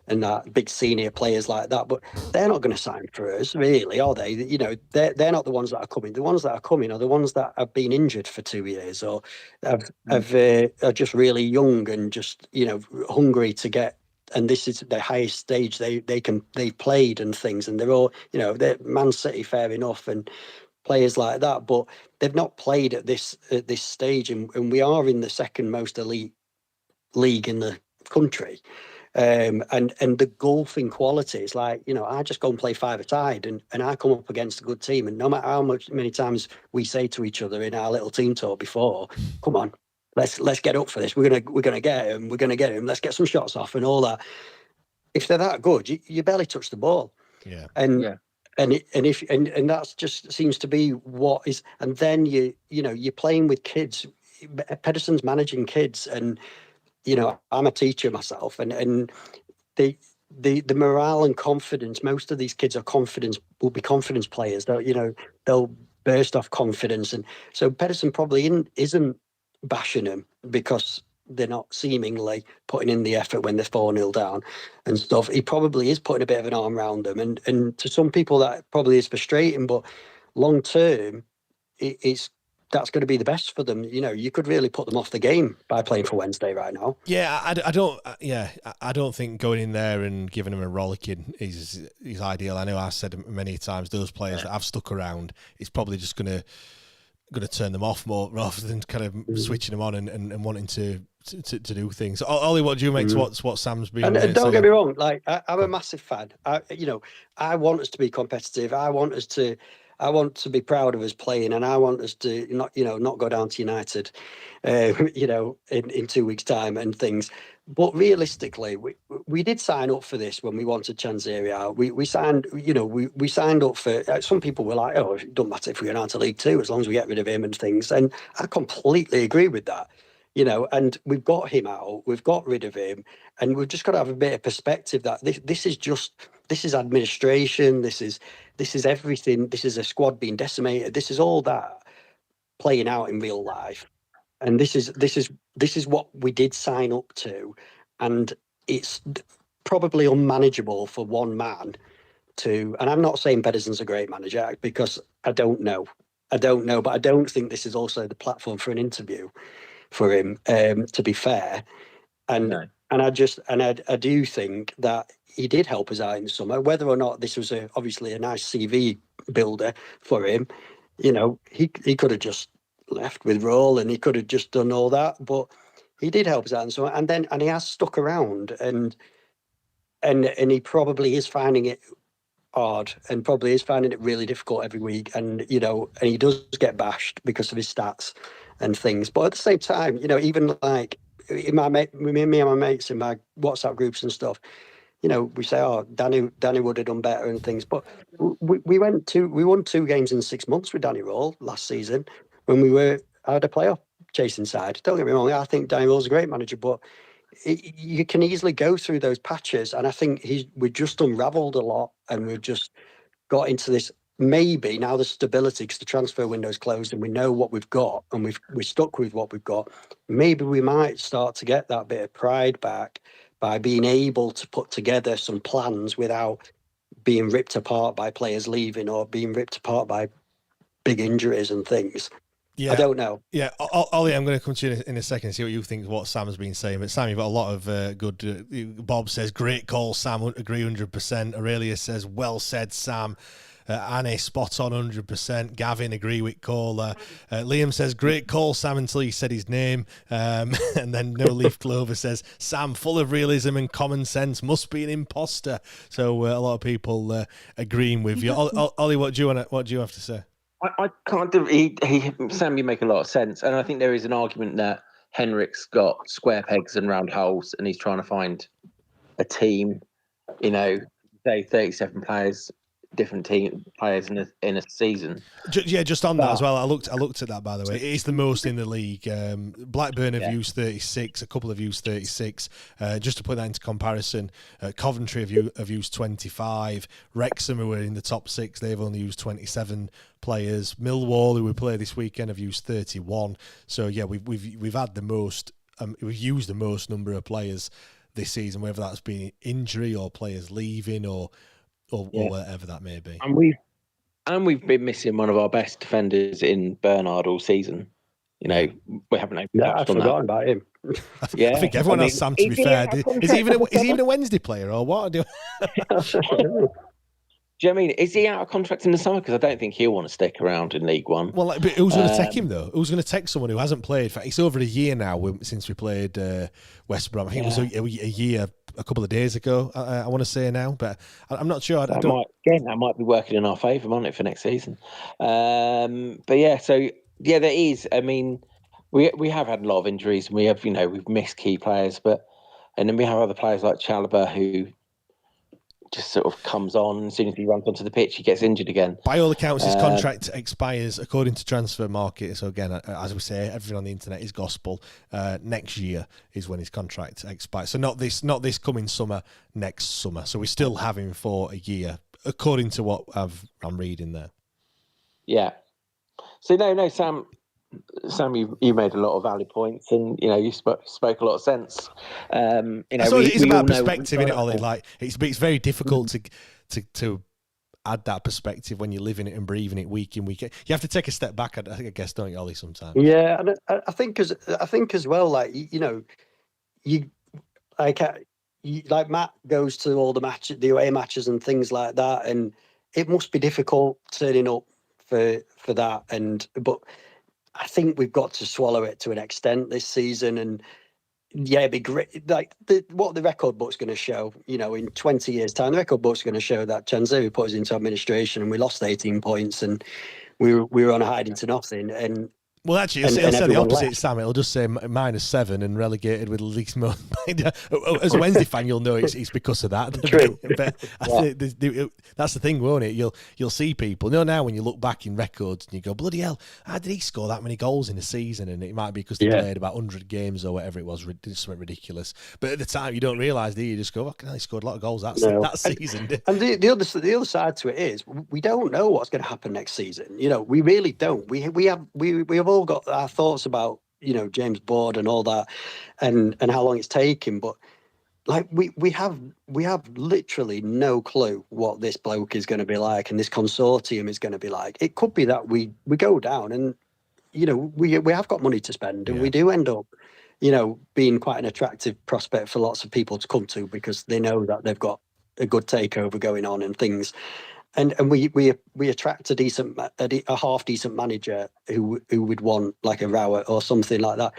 and that big senior players like that, but they're not going to sign for us, really, are they? They're not the ones that are coming. The ones that are coming are the ones that have been injured for 2 years, or are just really young and just hungry to get. And this is the highest stage they've played and things, and they're all they're Man City, fair enough, and players like that, but they've not played at this stage, and we are in the second most elite league in the country. And the golfing qualities, like I just go and play five-a-side, and I come up against a good team, and no matter how many times we say to each other in our little team talk before, come on, let's get up for this. We're gonna get him. Let's get some shots off and all that. If they're that good, you barely touch the ball. Yeah. And that's just seems to be what is. And then you're playing with kids. Pedersen's managing kids, and I'm a teacher myself, and the morale and confidence. Most of these kids will be confidence players. They'll burst off confidence, and so Pedersen probably isn't bashing them because they're not seemingly putting in the effort when they're 4-0 down and stuff. He probably is putting a bit of an arm around them, and to some people that probably is frustrating, but long term, that's going to be the best for them. You could really put them off the game by playing for Wednesday right now. Yeah, I don't think going in there and giving them a rollicking is ideal. I know I said many times those players that have stuck around, it's probably just going to turn them off more rather than kind of switching them on and wanting to do things. Ollie, what do you make to what Sam's been? And don't get me wrong, like I'm a massive fan. I want us to be competitive. I want to be proud of us playing, and I want us to not go down to United, in 2 weeks' time and things. But realistically, we did sign up for this when we wanted Chanzeri out. We signed, we signed up for. Some people were like, "Oh, it doesn't matter if we go down to League Two as long as we get rid of him and things." And I completely agree with that. And we've got him out, we've got rid of him, and we've just got to have a bit of perspective that this is administration, this is everything, this is a squad being decimated, this is all that playing out in real life, and this is what we did sign up to, and it's probably unmanageable for one man to. And I'm not saying Pedersen's a great manager because I don't know, but I don't think this is also the platform for an interview for him, to be fair. And no. And I do think that he did help us out in the summer. Whether or not this was obviously a nice CV builder for him, he could have just left with Roll and he could have just done all that. But he did help us out in the summer, and he has stuck around, and he probably is finding it hard and probably is finding it really difficult every week. And and he does get bashed because of his stats and things. But at the same time, even like in me and my mates in my WhatsApp groups and stuff, we say, "Oh, Danny would have done better and things." But we won 2 games in 6 months with Danny Role last season when we had a playoff chasing side. Don't get me wrong, I think Danny Role's a great manager, but you can easily go through those patches, and I think we've just unravelled a lot, and we've just got into this. Maybe now the stability, because the transfer window's closed and we know what we've got, and we're stuck with what we've got. Maybe we might start to get that bit of pride back by being able to put together some plans without being ripped apart by players leaving or being ripped apart by big injuries and things. Yeah, I don't know. Yeah, Ollie, I'm going to come to you in a second and see what you think of what Sam has been saying. But Sam, you've got a lot of good. Bob says, great call, Sam. Agree 100%. Aurelius says, well said, Sam. Annie, spot on 100%. Gavin, agree with caller. Liam says, great call, Sam, until you said his name. And then No Leaf Clover says, Sam, full of realism and common sense, must be an imposter. So a lot of people agreeing with you. Ollie, what do you have to say? I can't do. Sam, you make a lot of sense, and I think there is an argument that Henrik's got square pegs and round holes, and he's trying to find a team. Say 37 players, different team players in a season. Just on that as well. I looked at that, by the way. It is the most in the league. Blackburn have used 36. A couple have used 36. Just to put that into comparison, Coventry have used 25. Wrexham, who were in the top 6, they've only used 27 players. Millwall, who we play this weekend, have used 31. So yeah, we've had the most. We've used the most number of players this season, whether that's been injury or players leaving or whatever that may be. And we've been missing one of our best defenders in Bernard all season. We haven't even touched on that. Forgotten about him. I think everyone has Sam, to be fair. Is he even a Wednesday player or what? Do you know what I mean? Is he out of contract in the summer? Because I don't think he'll want to stick around in League One. Well, but who's going to take him, though? Who's going to take someone who hasn't played? It's over a year now since we played West Brom. I think it was a year, a couple of days ago, I want to say now. But I'm not sure. That might be working in our favour, mightn't it, for next season? But yeah, there is. I mean, we have had a lot of injuries, and we have, we've missed key players. And then we have other players like Chalobah who just sort of comes on. As soon as he runs onto the pitch, he gets injured again. By all accounts, his contract expires according to Transfer Market. So again, as we say, everything on the internet is gospel. Next year is when his contract expires. So not this coming summer, next summer. So we still have him for a year, according to what I'm reading there. Yeah. So no, Sam, you made a lot of valid points, and you spoke a lot of sense. So it is about perspective, isn't it, Ollie? Like it's very difficult to add that perspective when you're living it and breathing it week in, week out. You have to take a step back, I guess, don't you, Ollie? Sometimes. Yeah, and I think as well, like you like Matt goes to all the away matches and things like that, and it must be difficult turning up for that, but I think we've got to swallow it to an extent this season, and it'd be great. Like what the record book's going to show, in 20 years' time, the record book's going to show that Chanzeri put us into administration and we lost 18 points and we were on a hiding to nothing. And well, actually, it'll say the opposite, left. Sam. It'll just say -7 and relegated with least most. As a Wednesday fan, you'll know it's because of that. True. But that's the thing, won't it? You'll see people. Now when you look back in records and you go, bloody hell, how did he score that many goals in a season? And it might be because they played about 100 games or whatever it was, something ridiculous. But at the time, you don't realise, do you? You just go, he scored a lot of goals that season. And the other side to it is, we don't know what's going to happen next season. We really don't. We have all got our thoughts about James Board and all that, and how long it's taken, but like we have literally no clue what this bloke is going to be like and this consortium is going to be like. It could be that we go down and we have got money to spend, and we do end up being quite an attractive prospect for lots of people to come to because they know that they've got a good takeover going on and things. And we attract a half decent manager who would want like a Rowett or something like that.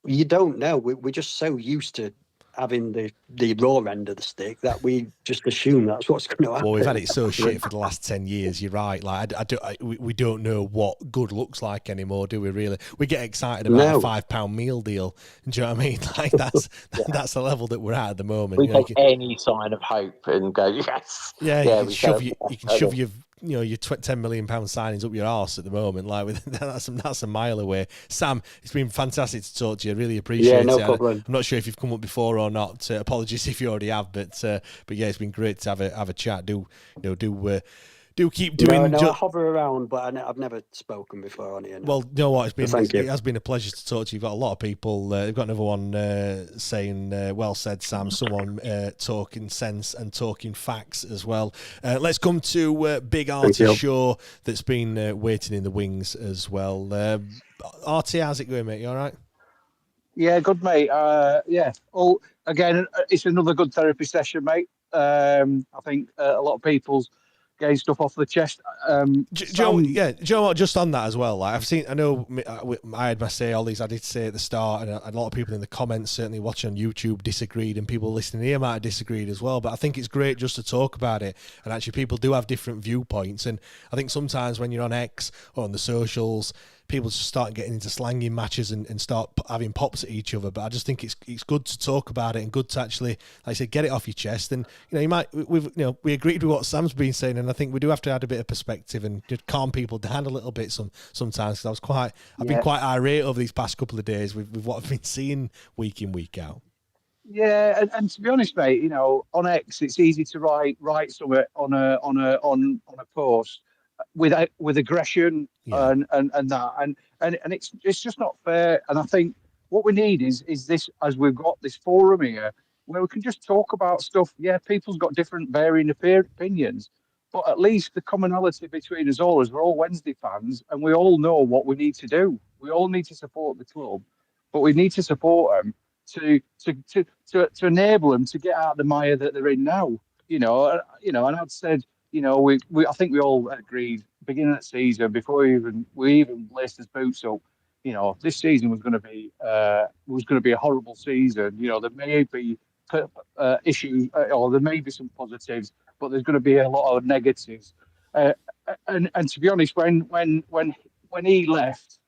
You don't know. We're just so used to having the raw end of the stick, that we just assume that's what's going to happen. Well, we've had it so shit for the last 10 years. You're right. Like, we don't know what good looks like anymore, do we? Really, we get excited about a £5 meal deal. Do you know what I mean? Like that's the level that we're at the moment. We take any sign of hope and go, yes. Yeah, you can shove your your £10 million signings up your arse at the moment. Like that's a mile away. Sam, it's been fantastic to talk to you. I really appreciate it. No problem. I'm not sure if you've come up before or not. Apologies if you already have, but yeah, it's been great to have a chat. Do keep doing. No, I hover around, but I've never spoken before on here. No. Well, you know what? It has been a pleasure to talk to you. You've got a lot of people. You've got another one saying, "Well said, Sam." Someone talking sense and talking facts as well. Let's come to Big Artie Shaw that's been waiting in the wings as well. Artie, how's it going, mate? You all right? Yeah, good, mate. Yeah. Oh, again, it's another good therapy session, mate. I think a lot of people's getting stuff off the chest. Joe, just on that as well. Like I know I had my say, all these I did say at the start, and a lot of people in the comments, certainly watching on YouTube, disagreed, and people listening here might have disagreed as well. But I think it's great just to talk about it, and actually people do have different viewpoints. And I think sometimes when you're on X or on the socials, people just start getting into slanging matches and start having pops at each other. But I just think it's good to talk about it and good to actually, like I said, get it off your chest. And we agreed with what Sam's been saying, and I think we do have to add a bit of perspective and just calm people down a little bit sometimes. Because I've been quite irate over these past couple of days with what I've been seeing week in, week out. Yeah, and to be honest, mate, on X it's easy to write something on a post with aggression and that and it's just not fair. And I think what we need is this, as we've got this forum here where we can just talk about stuff. Yeah, people's got different varying opinions, but at least the commonality between us all is we're all Wednesday fans and we all know what we need to do. We all need to support the club, but we need to support them to enable them to get out of the mire that they're in now. And I'd said, I think we all agreed beginning of the season before we even laced his boots up. This season was going to be a horrible season. There may be issues or there may be some positives, but there's going to be a lot of negatives. And to be honest, when he left,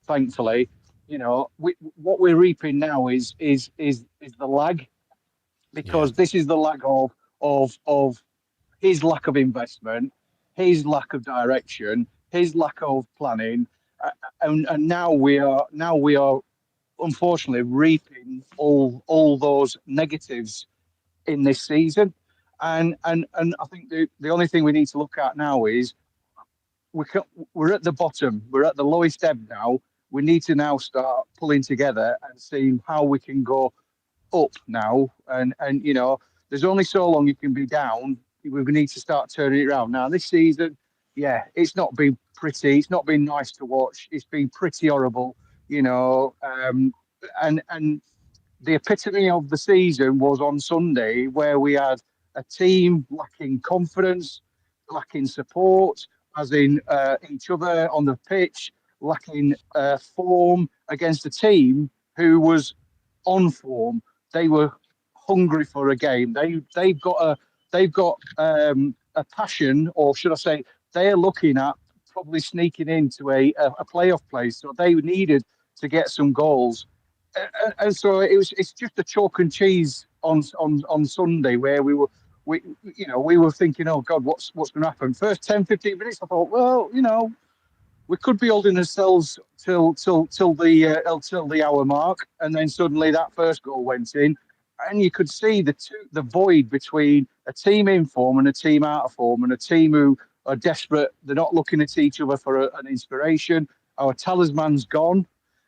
thankfully, what we're reaping now is the lag, because this is the lag of his lack of investment, his lack of direction, his lack of planning, and now we are unfortunately reaping all those negatives in this season. And I think the only thing we need to look at now is we're at the bottom, we're at the lowest ebb now. We need to now start pulling together and seeing how we can go up now. And there's only so long you can be down. We need to start turning it around. Now, this season, it's not been pretty. It's not been nice to watch. It's been pretty horrible, and the epitome of the season was on Sunday, where we had a team lacking confidence, lacking support, as in each other on the pitch, lacking form against a team who was on form. They were hungry for a game. They've got a passion, or should I say, they're looking at probably sneaking into a playoff place. So they needed to get some goals, and so it's just a chalk and cheese on Sunday, where we were thinking, oh God, what's going to happen? First 10, 15 minutes, I thought, well, we could be holding ourselves till the hour mark, and then suddenly that first goal went in, and you could see the void between a team in form and a team out of form, and a team who are desperate. They're not looking at each other for an inspiration. Our talisman's gone.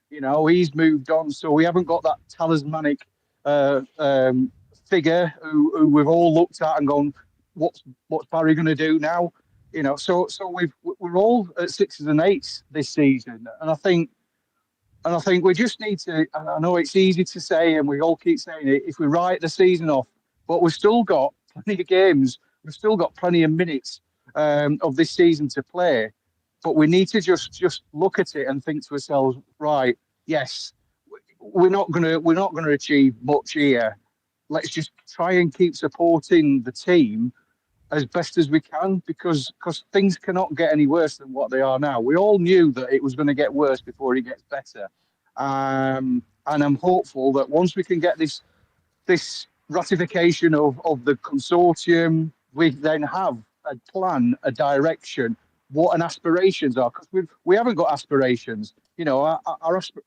He's moved on, so we haven't got that talismanic figure who we've all looked at and gone, what's Barry going to do now? So we're all at 6s and 8s this season, and I think we just need to. I know it's easy to say, and we all keep saying it. If we write the season off, but we've still got plenty of games, we've still got plenty of minutes of this season to play. But we need to just look at it and think to ourselves, right? Yes, we're not gonna achieve much here, let's just try and keep supporting the team as best as we can, because things cannot get any worse than what they are now. We all knew that it was going to get worse before it gets better, and I'm hopeful that once we can get this ratification of the consortium, we then have a plan, a direction, what an aspirations are, because we haven't got aspirations. You know,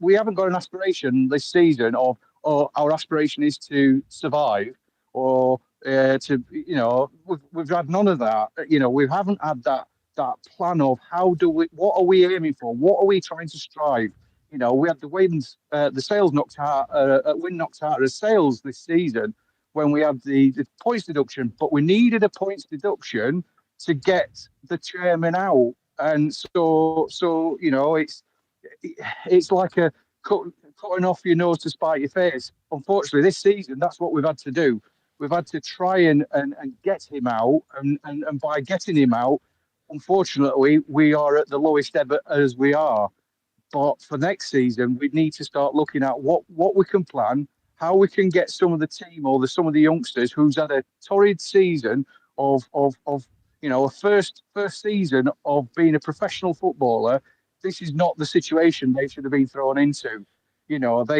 we haven't got an aspiration this season of, or our aspiration is to survive, or to, you know, we've had none of that. You know, we haven't had that plan of what are we aiming for, what are we trying to strive. You know, we had the wins, the sales knocked out, win knocked out of sales this season when we had the points deduction, but we needed a points deduction to get the chairman out, and so you know, it's like a cutting off your nose to spite your face. Unfortunately, this season, that's what we've had to do. We've had to try and get him out, and by getting him out, unfortunately, we are at the lowest ever as we are. But for next season, we need to start looking at what we can plan, how we can get some of the team or some of the youngsters who's had a torrid season of you know, a first season of being a professional footballer. This is not the situation they should have been thrown into. You know, but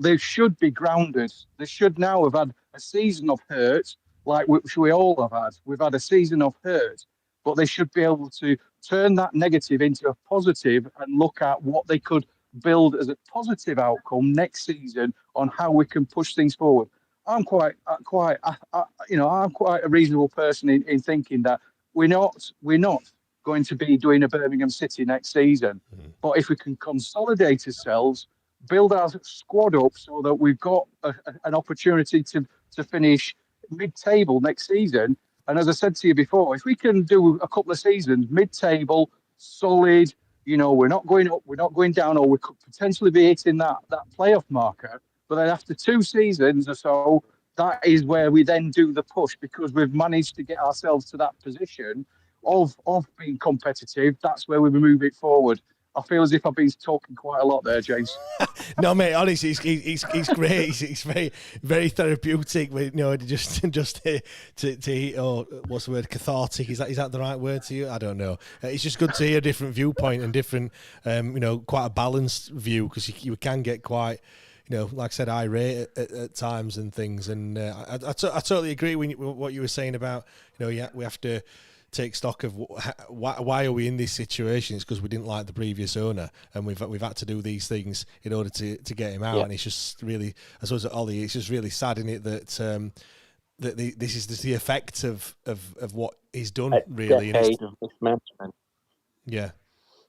they should be grounded. They should now have had a season of hurt, like which we all have had. We've had a season of hurt, but they should be able to turn that negative into a positive and look at what they could build as a positive outcome next season on how we can push things forward. I'm quite you know, I'm quite a reasonable person in thinking that we're not going to be doing a Birmingham City next season. But if we can consolidate ourselves, build our squad up so that we've got an opportunity to finish mid-table next season. And as I said to you before, if we can do a couple of seasons mid-table, solid, you know, we're not going up, we're not going down, or we could potentially be hitting that playoff marker. But then after 2 seasons or so, that is where we then do the push, because we've managed to get ourselves to that position of being competitive. That's where we move it forward. I feel as if I've been talking quite a lot there, James. No, mate. Honestly, he's great. He's very, very therapeutic. You know, just to oh, what's the word? Cathartic. Is that the right word to you? I don't know. It's just good to hear a different viewpoint and different, you know, quite a balanced view, because you can get quite, you know, like I said, irate at times and things. And I totally agree with what you were saying about, you know, yeah, we have to take stock of why are we in this situation. It's because we didn't like the previous owner, and we've had to do these things in order to get him out. Yeah. And it's just really, I suppose, Ollie, it's just really sad, isn't it, that this is the effect of what he's done, really. Decade of mismanagement. Yeah,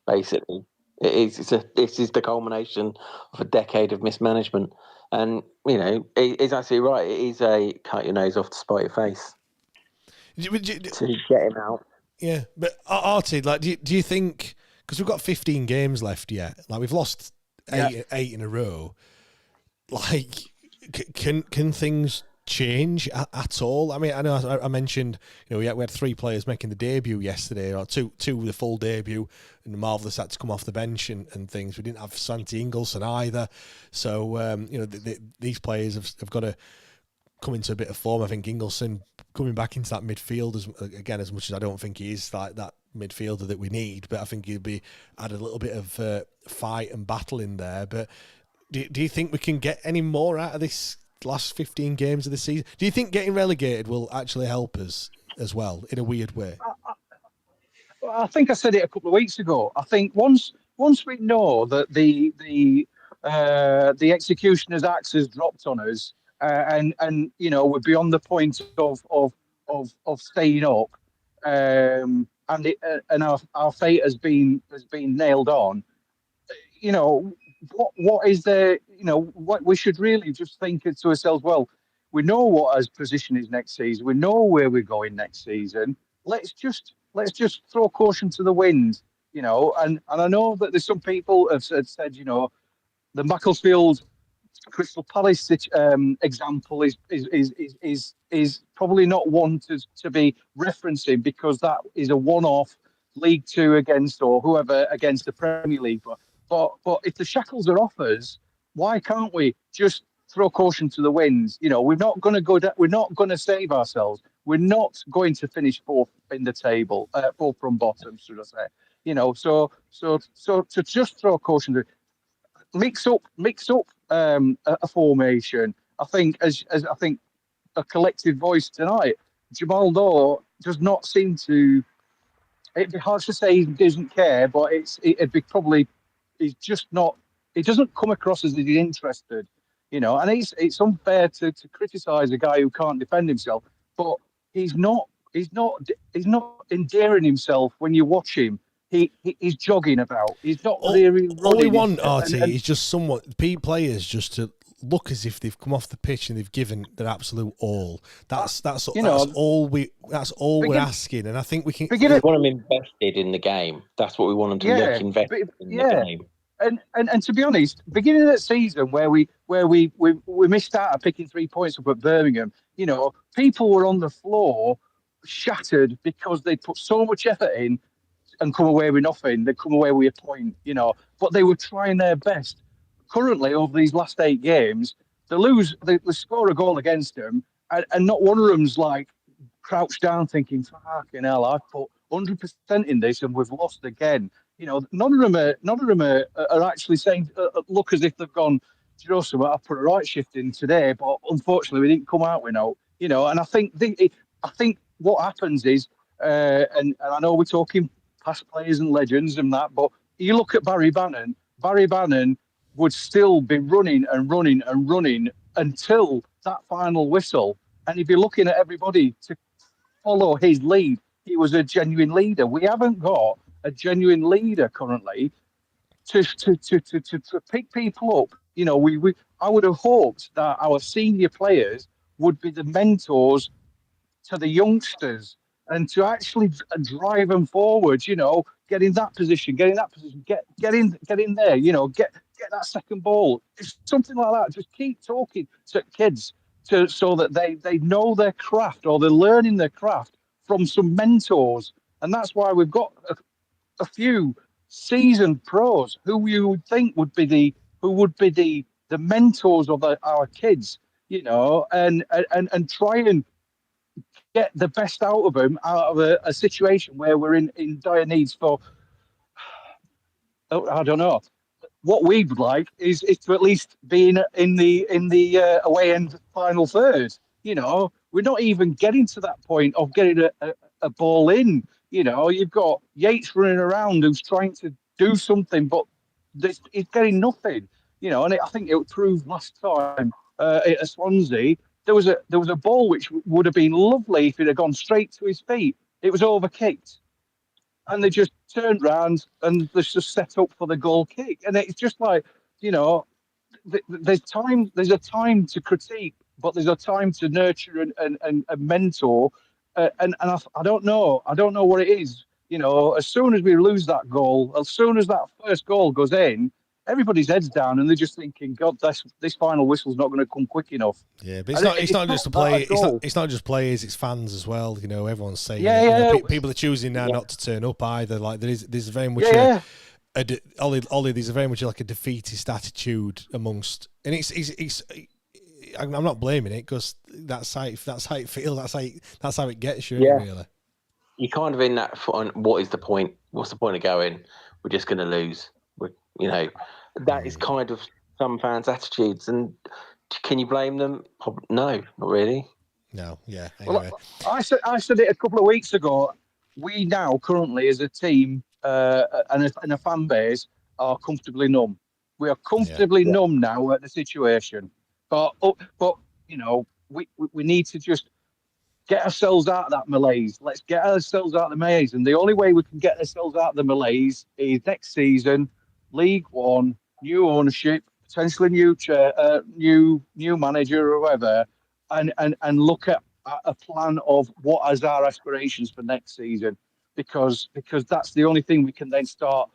basically, this is the culmination of a decade of mismanagement, and you know, it's absolutely right. It is a cut your nose off to spite your face. To get him out. Yeah, but Artie, like, do you think, because we've got 15 games left yet, like we've lost eight in a row, like can things change at all? I mean, I know I mentioned, you know, we had 3 players making the debut yesterday, or two with the full debut, and Marvellous had to come off the bench and things. We didn't have Santi Ingolson either, so you know, these players have got to come into a bit of form. I think Ingolson coming back into that midfield, as much as I don't think he is like that midfielder that we need, but I think he'll be add a little bit of fight and battle in there. But do you think we can get any more out of this last 15 games of the season? Do you think getting relegated will actually help us as well, in a weird way? I think I said it a couple of weeks ago. I think once we know that the executioner's axe has dropped on us, and you know, we're beyond the point of staying up, and our fate has been nailed on. You know, what is there? You know, what we should really just think to ourselves. Well, we know what our position is next season. We know where we're going next season. Let's just throw caution to the wind. You know, and I know that there's some people have said, you know, the Macclesfield Crystal Palace example is probably not one to be referencing, because that is a one-off League Two against, or whoever against, the Premier League. But if the shackles are off us, why can't we just throw caution to the winds. You know, we're not going to go. We're not going to save ourselves. We're not going to finish fourth in the table, fourth from bottom, should I say? You know, so to just throw caution to mix up a formation. I think as I think a collective voice tonight, Jamal Law does not seem to. It'd be hard to say he doesn't care, but it'd be probably he's just not. It doesn't come across as he's interested, you know. And it's unfair to criticise a guy who can't defend himself, but he's not endearing himself when you watch him. He's jogging about. He's not really running. All we want, RT, is just players just to look as if they've come off the pitch and they've given their absolute all. That's all we're asking, and I think we can. We want them invested in the game. That's what we want them to look invested in the game. And to be honest, beginning of the season where we missed out on picking 3 points up at Birmingham, you know, people were on the floor shattered because they put so much effort in and come away with nothing. They come away with a point, you know, but they were trying their best. Currently, over these last 8 games, they score a goal against them, and not one of them's like crouched down thinking, "Fucking hell, I've put 100% in this and we've lost again." You know, none of them are actually saying, look as if they've gone, "Do you know something? I put a right shift in today, but unfortunately we didn't come out with no." You know, and I think what happens is, and I know we're talking past players and legends and that, but you look at Barry Bannon. Barry Bannon would still be running and running and running until that final whistle, and he'd be looking at everybody to follow his lead. He was a genuine leader. We haven't got a genuine leader currently to pick people up. You know, I would have hoped that our senior players would be the mentors to the youngsters and to actually drive them forward. You know, get in that position, get in there. You know, get that second ball. It's something like that. Just keep talking to kids so that they know their craft, or they're learning their craft from some mentors. And that's why we've got a few seasoned pros who you would think would be the mentors of our kids, you know, and try and get the best out of them, out of a situation where we're in dire needs for, I don't know. What we'd like is to at least be in the away end final third. You know, we're not even getting to that point of getting a ball in. You know, you've got Yates running around who's trying to do something, but he's getting nothing. You know, and I think it proved last time at Swansea. There was a ball which would have been lovely if it had gone straight to his feet. It was overkicked, and they just turned round and they just set up for the goal kick. And it's just like, you know, there's a time to critique, but there's a time to nurture and mentor. And I don't know what it is. You know, as soon as we lose that goal, as soon as that first goal goes in, everybody's heads down and they're just thinking, God, this final whistle's not going to come quick enough. Yeah, but it's not just the play. It's not just players. It's fans as well. You know, everyone's saying. Yeah, you know, yeah. People are choosing now not to turn up either. Like there's very much Ollie. There's a very much like a defeatist attitude amongst, and it's. I'm not blaming it because that's how it feels. That's how it gets you. Yeah. Really. You're kind of in that. What is the point? What's the point of going? We're just going to lose. You know, that is kind of some fans' attitudes, and can you blame them? No, not really. No, yeah. Anyway. Well, I said it a couple of weeks ago. We now currently, as a team and a fan base, are comfortably numb. We are comfortably numb now at the situation, but you know, we need to just get ourselves out of that malaise. Let's get ourselves out of the malaise, and the only way we can get ourselves out of the malaise is next season. League One, new ownership, potentially new chair, new manager or whatever, and look at a plan of what is our aspirations for next season, because that's the only thing we can then start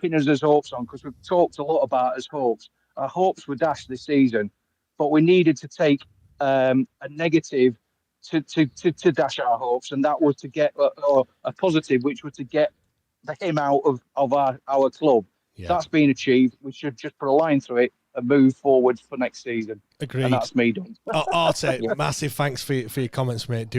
pinning as hopes on. Because we've talked a lot about as hopes. Our hopes were dashed this season, but we needed to take a negative to dash our hopes, and that was to get a positive, which was to get him out of our club. Yeah. That's been achieved. We should just put a line through it. move forward for next season. Agreed. And that's me done. Arte, massive thanks for your comments, mate.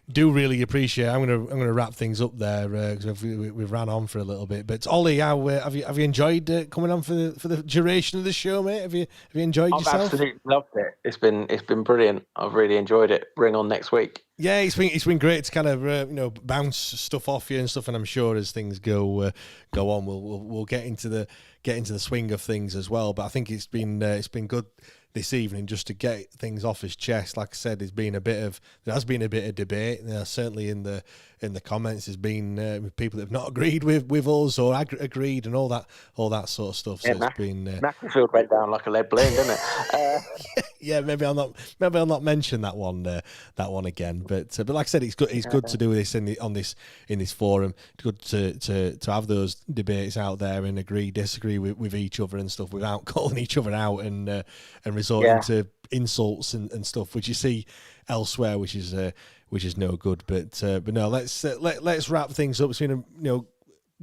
Do really appreciate it. I'm gonna wrap things up there because we've ran on for a little bit. But Ollie, how have you enjoyed coming on for the duration of the show, mate? Have you enjoyed yourself? I've absolutely loved it. It's been brilliant. I've really enjoyed it. Bring on next week. Yeah, it's been great to kind of bounce stuff off you and stuff. And I'm sure as things go on, we'll get into the swing of things as well. But I think it's been good this evening just to get things off his chest. Like I said, there has been a bit of debate. Certainly in the comments, there's been people that have not agreed with us or agreed and all that sort of stuff. So it's been Macclesfield went down like a lead balloon, didn't it? Yeah, maybe I'll not mention that one again. But like I said, it's good to do this in this forum. It's good to have those debates out there and agree, disagree with each other and stuff without calling each other out and resorting to insults and stuff, which you see elsewhere, which is no good. But no, let's wrap things up. It's been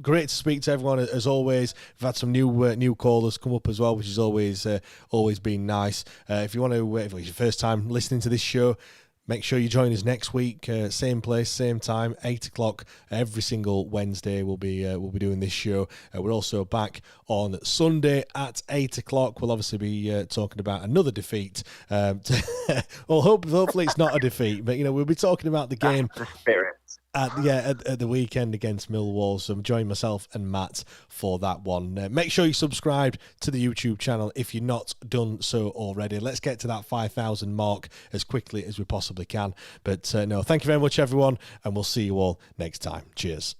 great to speak to everyone as always. We've had some new callers come up as well, which is always been nice. If you want to, if it's your first time listening to this show, make sure you join us next week, same place, same time, 8 o'clock every single Wednesday. We'll be doing this show. We're also back on Sunday at 8 o'clock. We'll obviously be talking about another defeat. Well, hopefully it's not a defeat, but we'll be talking about the game. That's the spirit. At the weekend against Millwall. So join myself and Matt for that one. Make sure you subscribe to the YouTube channel if you're not done so already. Let's get to that 5,000 mark as quickly as we possibly can. But no, thank you very much, everyone, and we'll see you all next time. Cheers.